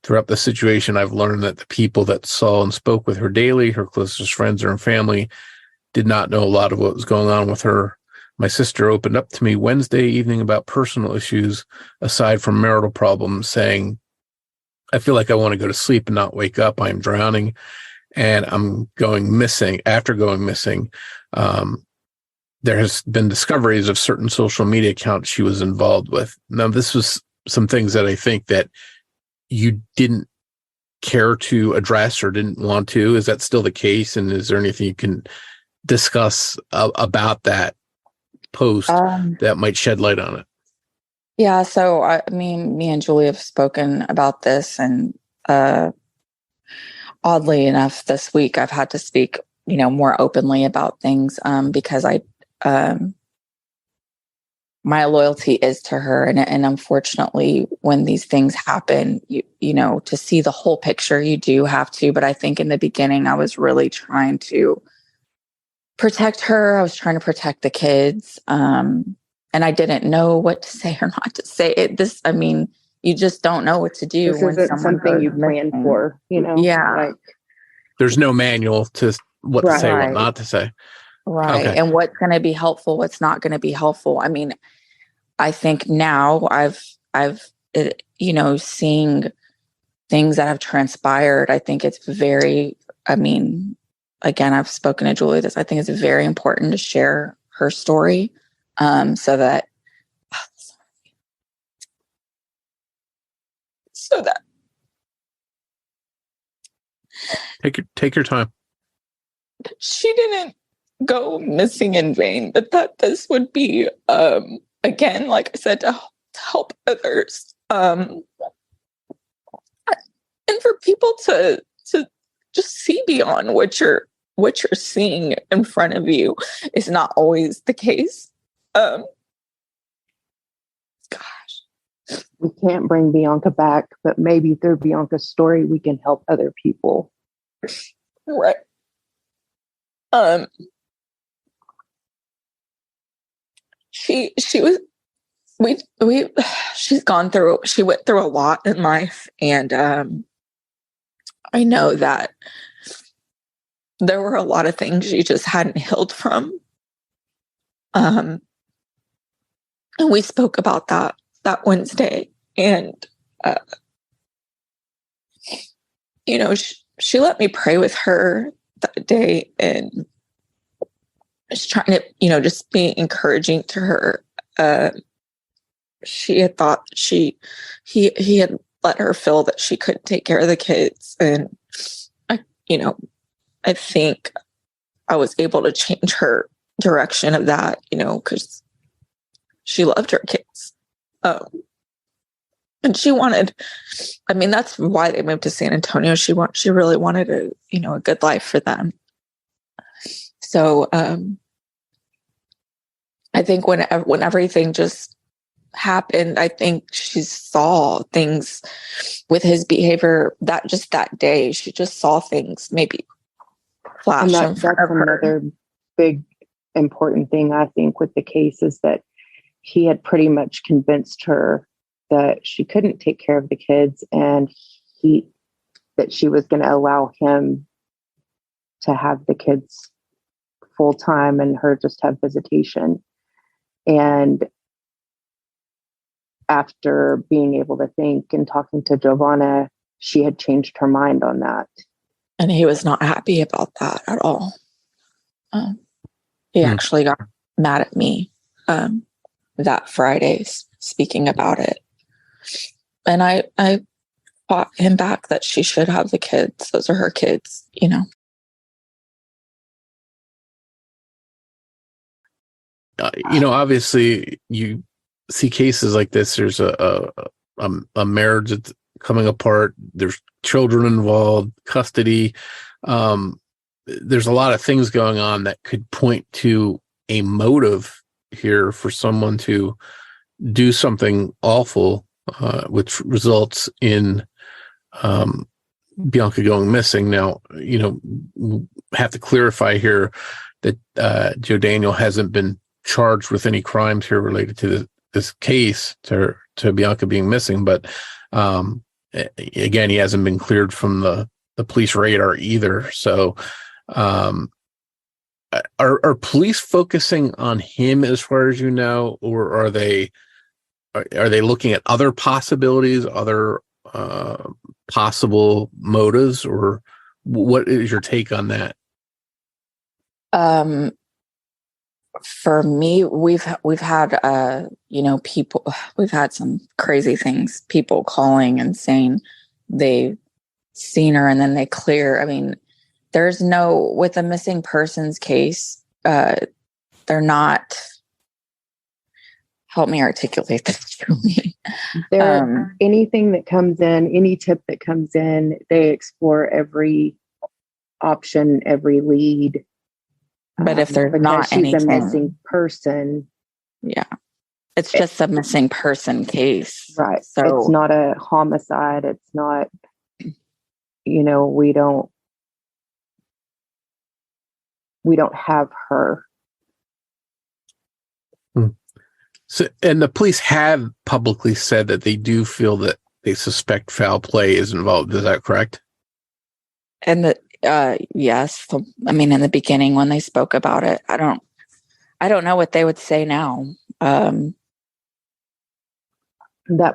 Throughout the situation, I've learned that the people that saw and spoke with her daily, her closest friends or family, did not know a lot of what was going on with her. My sister opened up to me Wednesday evening about personal issues aside from marital problems, saying, I feel like I want to go to sleep and not wake up. I'm drowning and I'm going missing. After going missing, there has been discoveries of certain social media accounts she was involved with. Now, this was some things that I think that you didn't care to address or didn't want to. Is that still the case? And is there anything you can discuss about that post that might shed light on it? Yeah. So me and Julie have spoken about this, and oddly enough, this week I've had to speak, more openly about things, because my loyalty is to her. And unfortunately, when these things happen, you know, to see the whole picture, you do have to. But I think in the beginning, I was really trying to protect her. I was trying to protect the kids. And I didn't know what to say or not to say. You just don't know what to do. This when isn't something you plan for, Yeah. There's no manual to what to say, what not to say. Right. Okay. And what's going to be helpful, what's not going to be helpful. I mean, I think now I've seeing things that have transpired, I think it's very, again, I've spoken to Julie this, I think it's very important to share her story, so that Take your time. She didn't go missing in vain, but that this would be, again, like I said, to help others, and for people to just see beyond what you're seeing in front of you is not always the case. Gosh, we can't bring Bianca back, but maybe through Bianca's story, we can help other people. Right. She was we she went through a lot in life, and I know that there were a lot of things she just hadn't healed from. And we spoke about that Wednesday, and she let me pray with her that day, and just trying to, just be encouraging to her. She had thought he had let her feel that she couldn't take care of the kids. And I think I was able to change her direction of that, because she loved her kids. And she wanted, that's why they moved to San Antonio. She really wanted a good life for them. So I think when everything just happened, I think she saw things with his behavior that day. She just saw things maybe flash in front of her. Another big important thing, I think, with the case is that he had pretty much convinced her that she couldn't take care of the kids, and that she was going to allow him to have the kids full time and her just have visitation. And after being able to think and talking to Giovanna, she had changed her mind on that. And he was not happy about that at all. He actually got mad at me that Friday speaking about it. And I fought him back that she should have the kids. Those are her kids, Obviously you see cases like this. There's a marriage that's coming apart. There's children involved, custody. There's a lot of things going on that could point to a motive here for someone to do something awful, which results in Bianca going missing. Now, have to clarify here that Joe Daniel hasn't been charged with any crimes here related to this case, to Bianca being missing, but again, he hasn't been cleared from the police radar either. So are police focusing on him as far as or are they looking at other possibilities, other possible motives, or what is your take on that? For me, we've had people, we've had some crazy things, people calling and saying they've seen her and then they clear. There's with a missing persons case, they're not, help me articulate this to me. Anything that comes in, any tip that comes in, they explore every option, every lead. But if there's not she's anything, a missing person, it's just a missing person case, right? So it's not a homicide. It's not, we don't have her. So, and the police have publicly said that they do feel that they suspect foul play is involved. Is that correct? And yes. In the beginning when they spoke about it, I don't know what they would say now. That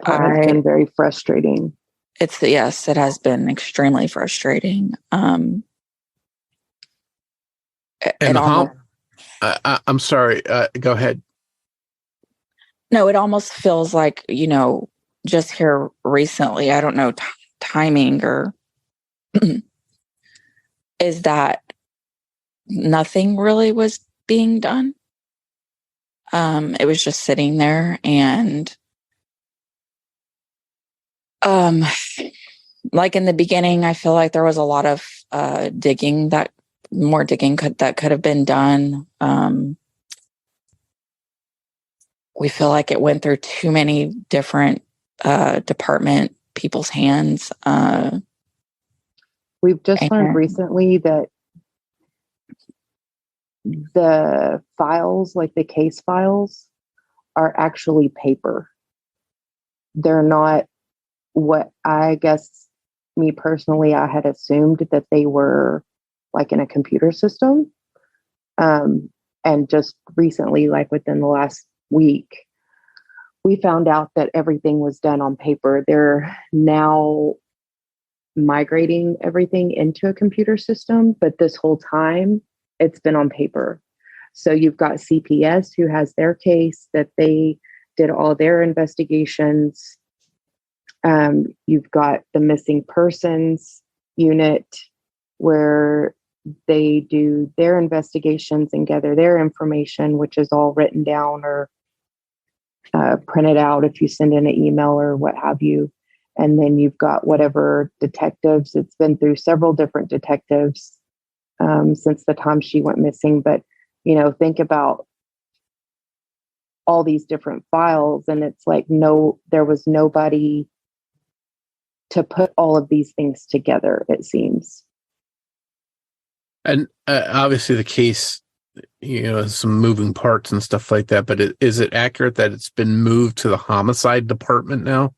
part has been very frustrating. It has been extremely frustrating. I'm sorry. Go ahead. No, it almost feels like, just here recently, I don't know, timing or is that nothing really was being done. It was just sitting there, and like in the beginning, I feel like there was a lot of digging that could have been done. We feel like it went through too many different department people's hands. We've just learned recently that the files, like the case files, are actually paper. They're not what I guess, me personally, I had assumed that they were like in a computer system. And just recently, like within the last week, we found out that everything was done on paper. They're now migrating everything into a computer system, but this whole time it's been on paper. So you've got CPS who has their case that they did all their investigations. You've got the missing persons unit where they do their investigations and gather their information, which is all written down or printed out if you send in an email or what have you. And then you've got whatever detectives. It's been through several different detectives since the time she went missing. But, think about all these different files, and it's like, there was nobody to put all of these things together, it seems. And obviously the case, has some moving parts and stuff like that, but is it accurate that it's been moved to the homicide department now?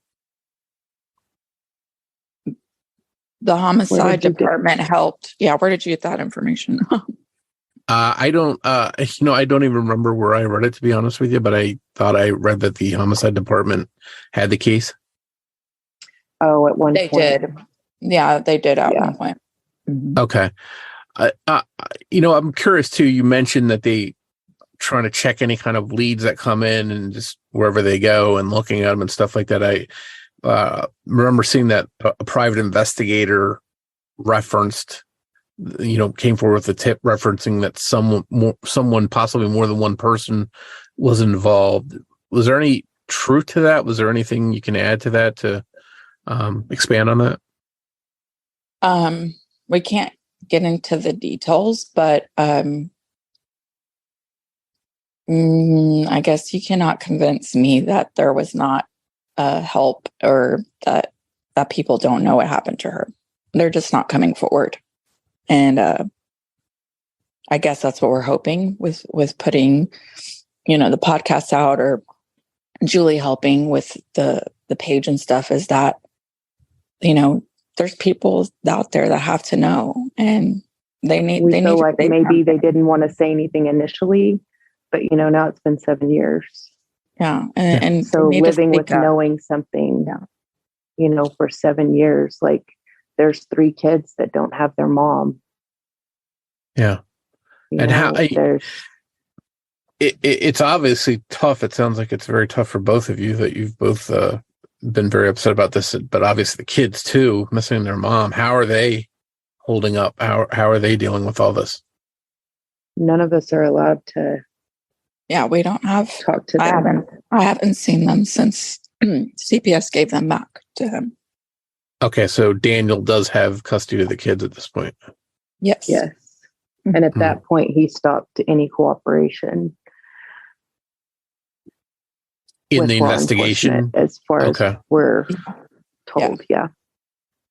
The homicide department helped. Yeah, where did you get that information? I don't even remember where I read it, to be honest with you, but I thought I read that the homicide department had the case. Oh, at one point. They did. Yeah, they did at one point. Mm-hmm. Okay. I'm curious too. You mentioned that they trying to check any kind of leads that come in and just wherever they go and looking at them and stuff like that. I remember seeing that a private investigator referenced, came forward with a tip referencing that someone, possibly more than one person, was involved. Was there any truth to that? Was there anything you can add to that to expand on that? We can't get into the details, but I guess you cannot convince me that there was not help or that people don't know what happened to her. They're just not coming forward. And I guess that's what we're hoping with putting, the podcast out, or Julie helping with the page and stuff, is that, there's people out there that have to know, and they feel like maybe they didn't want to say anything initially, but now it's been 7 years. Yeah. And so living with knowing something, for 7 years, like there's 3 kids that don't have their mom. Yeah. It's obviously tough. It sounds like it's very tough for both of you, that you've both been very upset about this, but obviously the kids too, missing their mom. How are they holding up? How are they dealing with all this? None of us are allowed to. Yeah, we don't have talk to them. I haven't seen them since CPS gave them back to him. Okay, so Daniel does have custody of the kids at this point. Yes. And at that point, he stopped any cooperation in the investigation, as far as we're told. Yeah.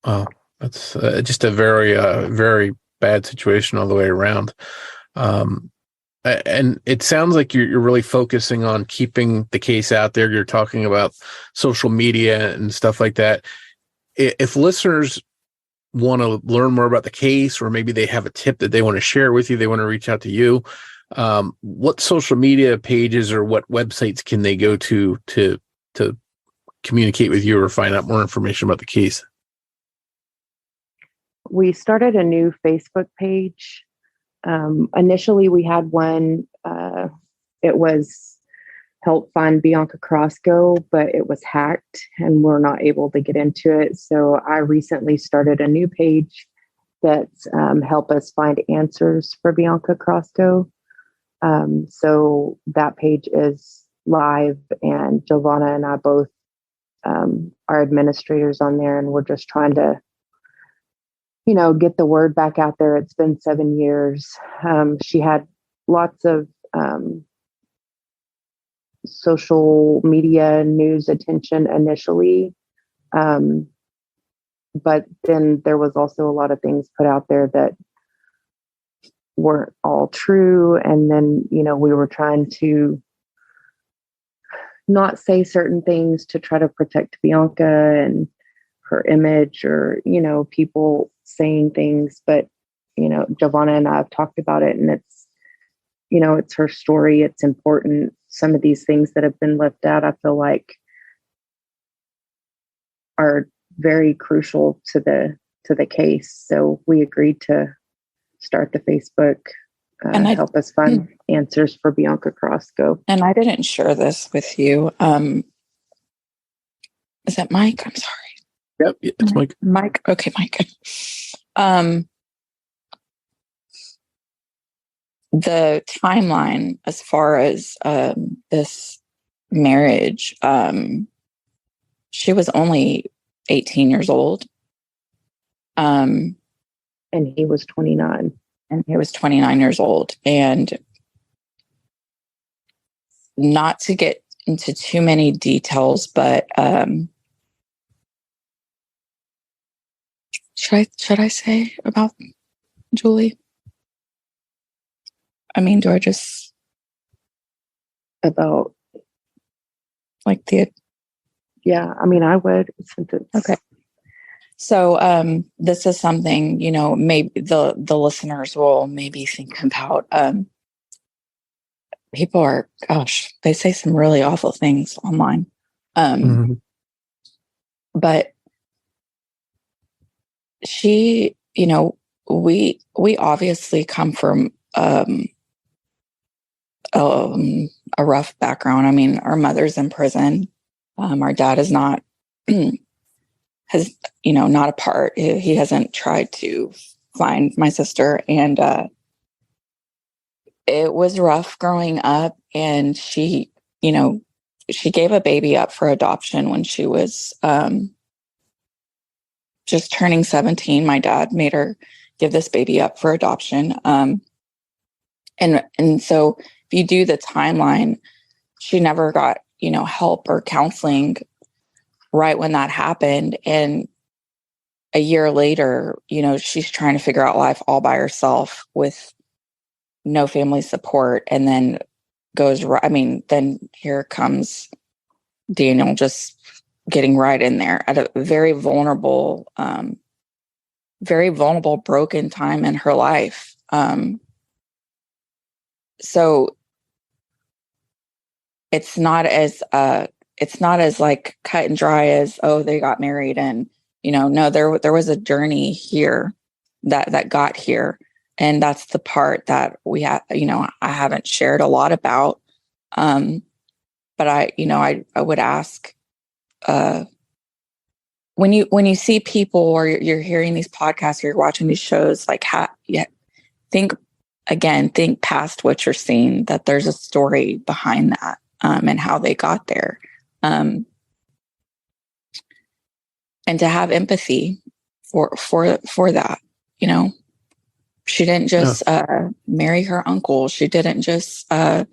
Oh, that's just a very, very bad situation all the way around. And it sounds like you're really focusing on keeping the case out there. You're talking about social media and stuff like that. If listeners want to learn more about the case, or maybe they have a tip that they want to share with you, they want to reach out to you, what social media pages or what websites can they go to communicate with you or find out more information about the case? We started a new Facebook page. Initially, we had one. It was Help Find Bianca Carrasco, but it was hacked and we're not able to get into it. So I recently started a new page that's Help Us Find Answers for Bianca Carrasco. So that page is live, and Giovanna and I both are administrators on there, and we're just trying to, get the word back out there. It's been 7 years. She had lots of social media news attention initially. But then there was also a lot of things put out there that weren't all true. And then, we were trying to not say certain things to try to protect Bianca and her image, or, people saying things. But, Giovanna and I have talked about it, and it's her story. It's important. Some of these things that have been left out, I feel like, are very crucial to the case. So we agreed to start the Facebook and help us find answers for Bianca Carrasco. And I didn't share this with you. Is that Mike? I'm sorry. Yep, it's Mike. Mike. Okay, Mike. The timeline as far as this marriage, she was only 18 years old. And he was 29. And he was 29 years old. And not to get into too many details, but should I say about Julie? I mean, do I just about like the? Yeah, I mean, I would. Okay. So this is something, maybe the listeners will maybe think about. People are, gosh, they say some really awful things online. But she, we obviously come from a rough background. I mean, our mother's in prison. Our dad is not, not a part. He hasn't tried to find my sister. And it was rough growing up. And she gave a baby up for adoption when she was just turning 17. My dad made her give this baby up for adoption. And so if you do the timeline, she never got, help or counseling right when that happened. And a year later, she's trying to figure out life all by herself with no family support. And then then here comes Daniel just getting right in there at a very vulnerable, broken time in her life. So it's not as like cut and dry as, oh, they got married and, no, there was a journey here that got here. And that's the part that we have, I haven't shared a lot about. But I would ask, when you see people or you're hearing these podcasts or you're watching these shows, like think past what you're seeing, that there's a story behind that, and how they got there. And to have empathy for that, she didn't just marry her uncle. She didn't just go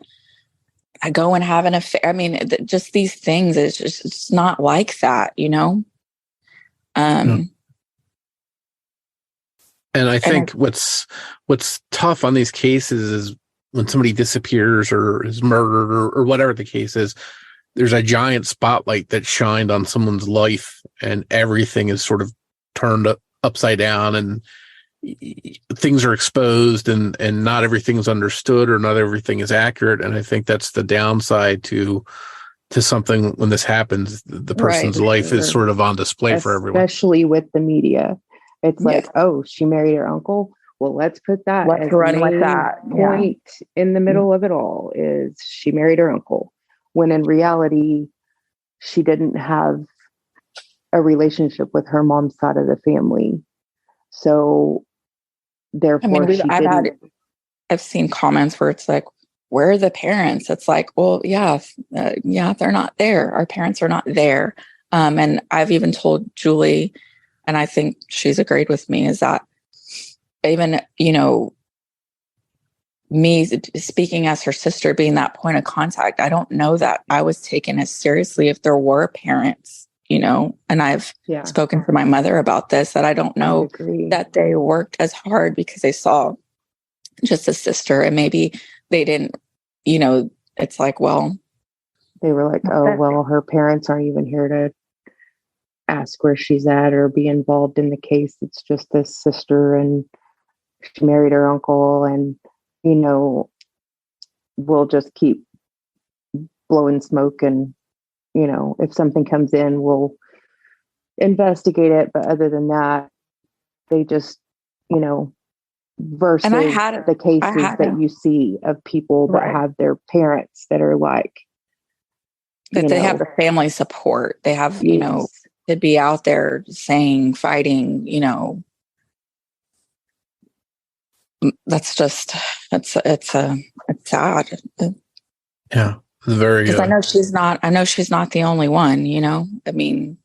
and have an affair. I mean, just these things. It's not like that, No. And I think what's tough on these cases is when somebody disappears or is murdered or whatever the case is, there's a giant spotlight that's shined on someone's life and everything is sort of turned upside down and things are exposed and not everything's understood or not everything is accurate. And I think that's the downside to something when this happens. The person's life is sort of on display for everyone. Especially with the media. It's like, oh, she married her uncle. Well, let's put that as run with that point in the middle of it all, is she married her uncle. When in reality, she didn't have a relationship with her mom's side of the family. So therefore, I've seen comments where it's like, where are the parents? It's like, well, they're not there. Our parents are not there. And I've even told Julie, and I think she's agreed with me, is that even, me speaking as her sister, being that point of contact, I don't know that I was taken as seriously if there were parents, and I've spoken to my mother about this, that I don't know that they worked as hard because they saw just a sister and maybe they didn't, it's like, well, They were like, oh, well, her parents aren't even here to ask where she's at or be involved in the case. It's just this sister, and she married her uncle, and, you know, we'll just keep blowing smoke. And, you know, if something comes in, we'll investigate it. But other than that, they just, you know, versus And the cases that you see of people that have their parents that are like, that they have the family support. They have, yes, you know, to be out there saying, fighting, you know, that's just, it's sad. Yeah. Very, because I know she's not the only one, you know, I mean,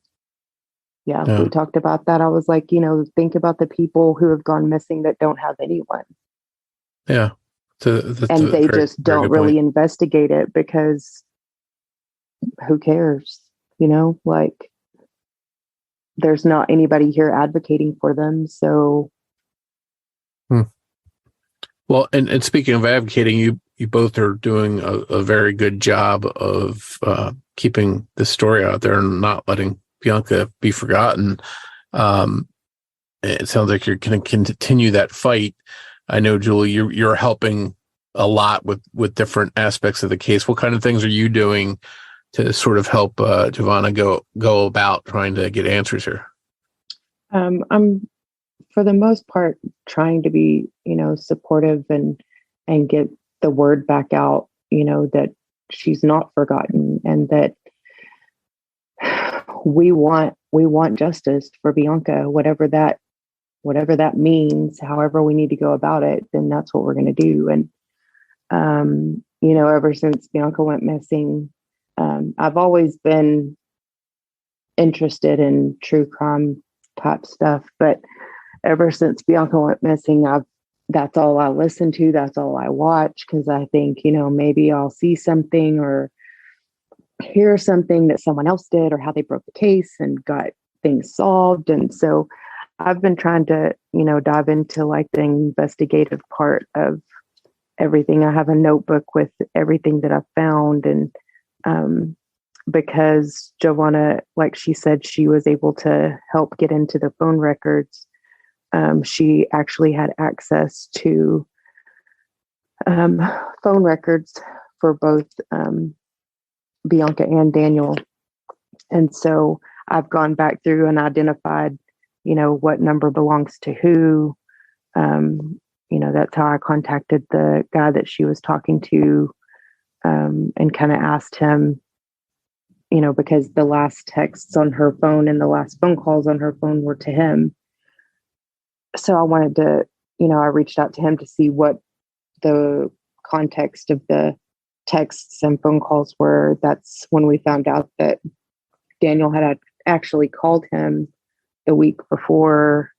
yeah, we talked about that. I was like, you know, think about the people who have gone missing that don't have anyone. Yeah. And they just don't really investigate it because who cares? You know, like there's not anybody here advocating for them. So. Well, and speaking of advocating, you both are doing a very good job of keeping this story out there and not letting Bianca be forgotten. It sounds like you're going to continue that fight. I know, Julie, you're helping a lot with different aspects of the case. What kind of things are you doing to sort of help Giovanna go about trying to get answers here? I'm, for the most part, trying to be, you know, supportive and get the word back out, you know, that she's not forgotten and that we want justice for Bianca, whatever that means, however we need to go about it, then that's what we're going to do. And, you know, ever since Bianca went missing, I've always been interested in true crime type stuff, but ever since Bianca went missing, that's all I listen to. That's all I watch. Cause I think, you know, maybe I'll see something or hear something that someone else did or how they broke the case and got things solved. And so I've been trying to, you know, dive into like the investigative part of everything. I have a notebook with everything that I've found. And, because Giovanna, like she said, she was able to help get into the phone records. She actually had access to phone records for both Bianca and Daniel. And so I've gone back through and identified, you know, what number belongs to who. You know, that's how I contacted the guy that she was talking to and kind of asked him, you know, because the last texts on her phone and the last phone calls on her phone were to him. So I wanted to, you know, I reached out to him to see what the context of the texts and phone calls were. That's when we found out that Daniel had actually called him the week before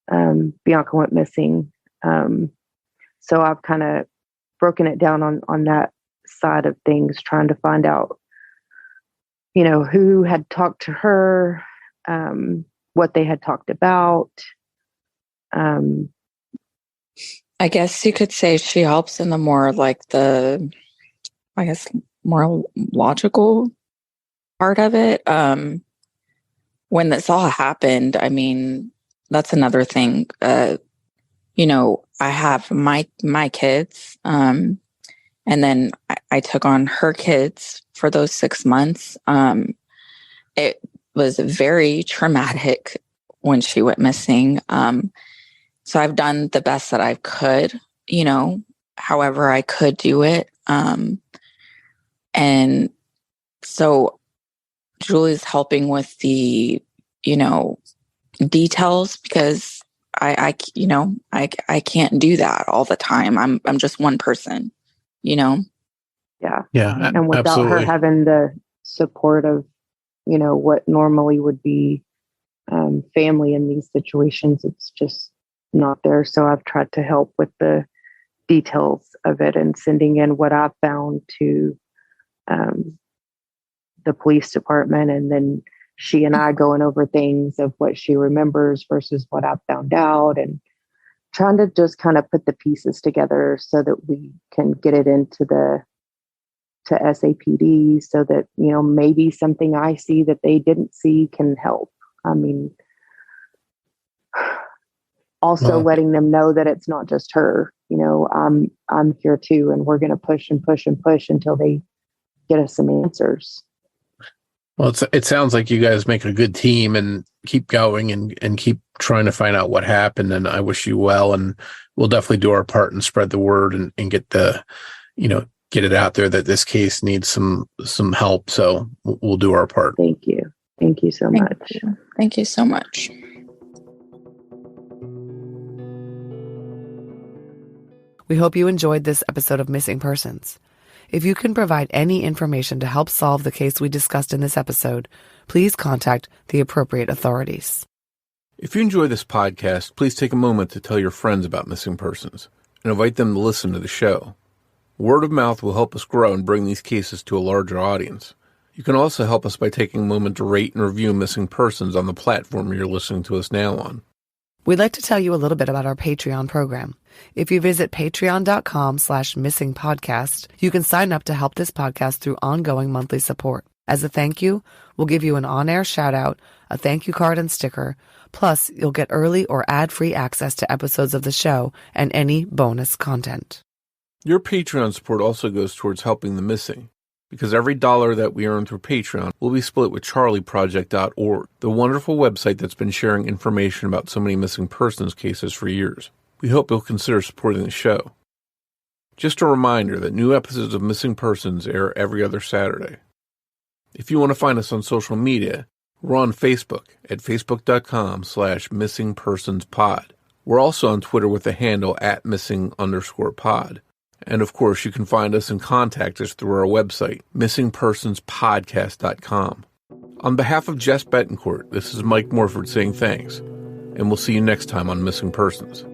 Bianca went missing. So I've kind of broken it down on that side of things, trying to find out, you know, who had talked to her, what they had talked about. I guess you could say she helps in the more like the, I guess, more logical part of it. When this all happened, I mean, that's another thing. You know, I have my kids, and then I took on her kids for those 6 months. It was very traumatic when she went missing. So I've done the best that I could, you know, however I could do it. And so Julie's helping with the, you know, details because I can't do that all the time. I'm just one person, you know? Yeah. Yeah. And without absolutely. her having the support of, you know, what normally would be family in these situations, it's just not there. So I've tried to help with the details of it and sending in what I've found to the police department. And then she and I going over things of what she remembers versus what I've found out, and trying to just kind of put the pieces together so that we can get it into the to SAPD so that, maybe something I see that they didn't see can help. I mean, also letting them know that it's not just her, I'm here too, and we're going to push and push and push until they get us some answers. Well, it sounds like you guys make a good team and keep going and keep trying to find out what happened. And I wish you well, and we'll definitely do our part and spread the word and get get it out there that this case needs some help. So we'll do our part. Thank you. Thank you so much. Thank you so much. We hope you enjoyed this episode of Missing Persons. If you can provide any information to help solve the case we discussed in this episode, please contact the appropriate authorities. If you enjoy this podcast, please take a moment to tell your friends about Missing Persons and invite them to listen to the show. Word of mouth will help us grow and bring these cases to a larger audience. You can also help us by taking a moment to rate and review Missing Persons on the platform you're listening to us now on. We'd like to tell you a little bit about our Patreon program. If you visit patreon.com/missingpodcast, you can sign up to help this podcast through ongoing monthly support. As a thank you, we'll give you an on-air shout-out, a thank you card and sticker, plus you'll get early or ad-free access to episodes of the show and any bonus content. Your Patreon support also goes towards helping the missing, because every dollar that we earn through Patreon will be split with charlieproject.org, the wonderful website that's been sharing information about so many missing persons cases for years. We hope you'll consider supporting the show. Just a reminder that new episodes of Missing Persons air every other Saturday. If you want to find us on social media, we're on Facebook at facebook.com/missingpersonspod. We're also on Twitter with the handle @missing_pod. And of course, you can find us and contact us through our website, missingpersonspodcast.com. On behalf of Jess Betancourt, this is Mike Morford saying thanks, and we'll see you next time on Missing Persons.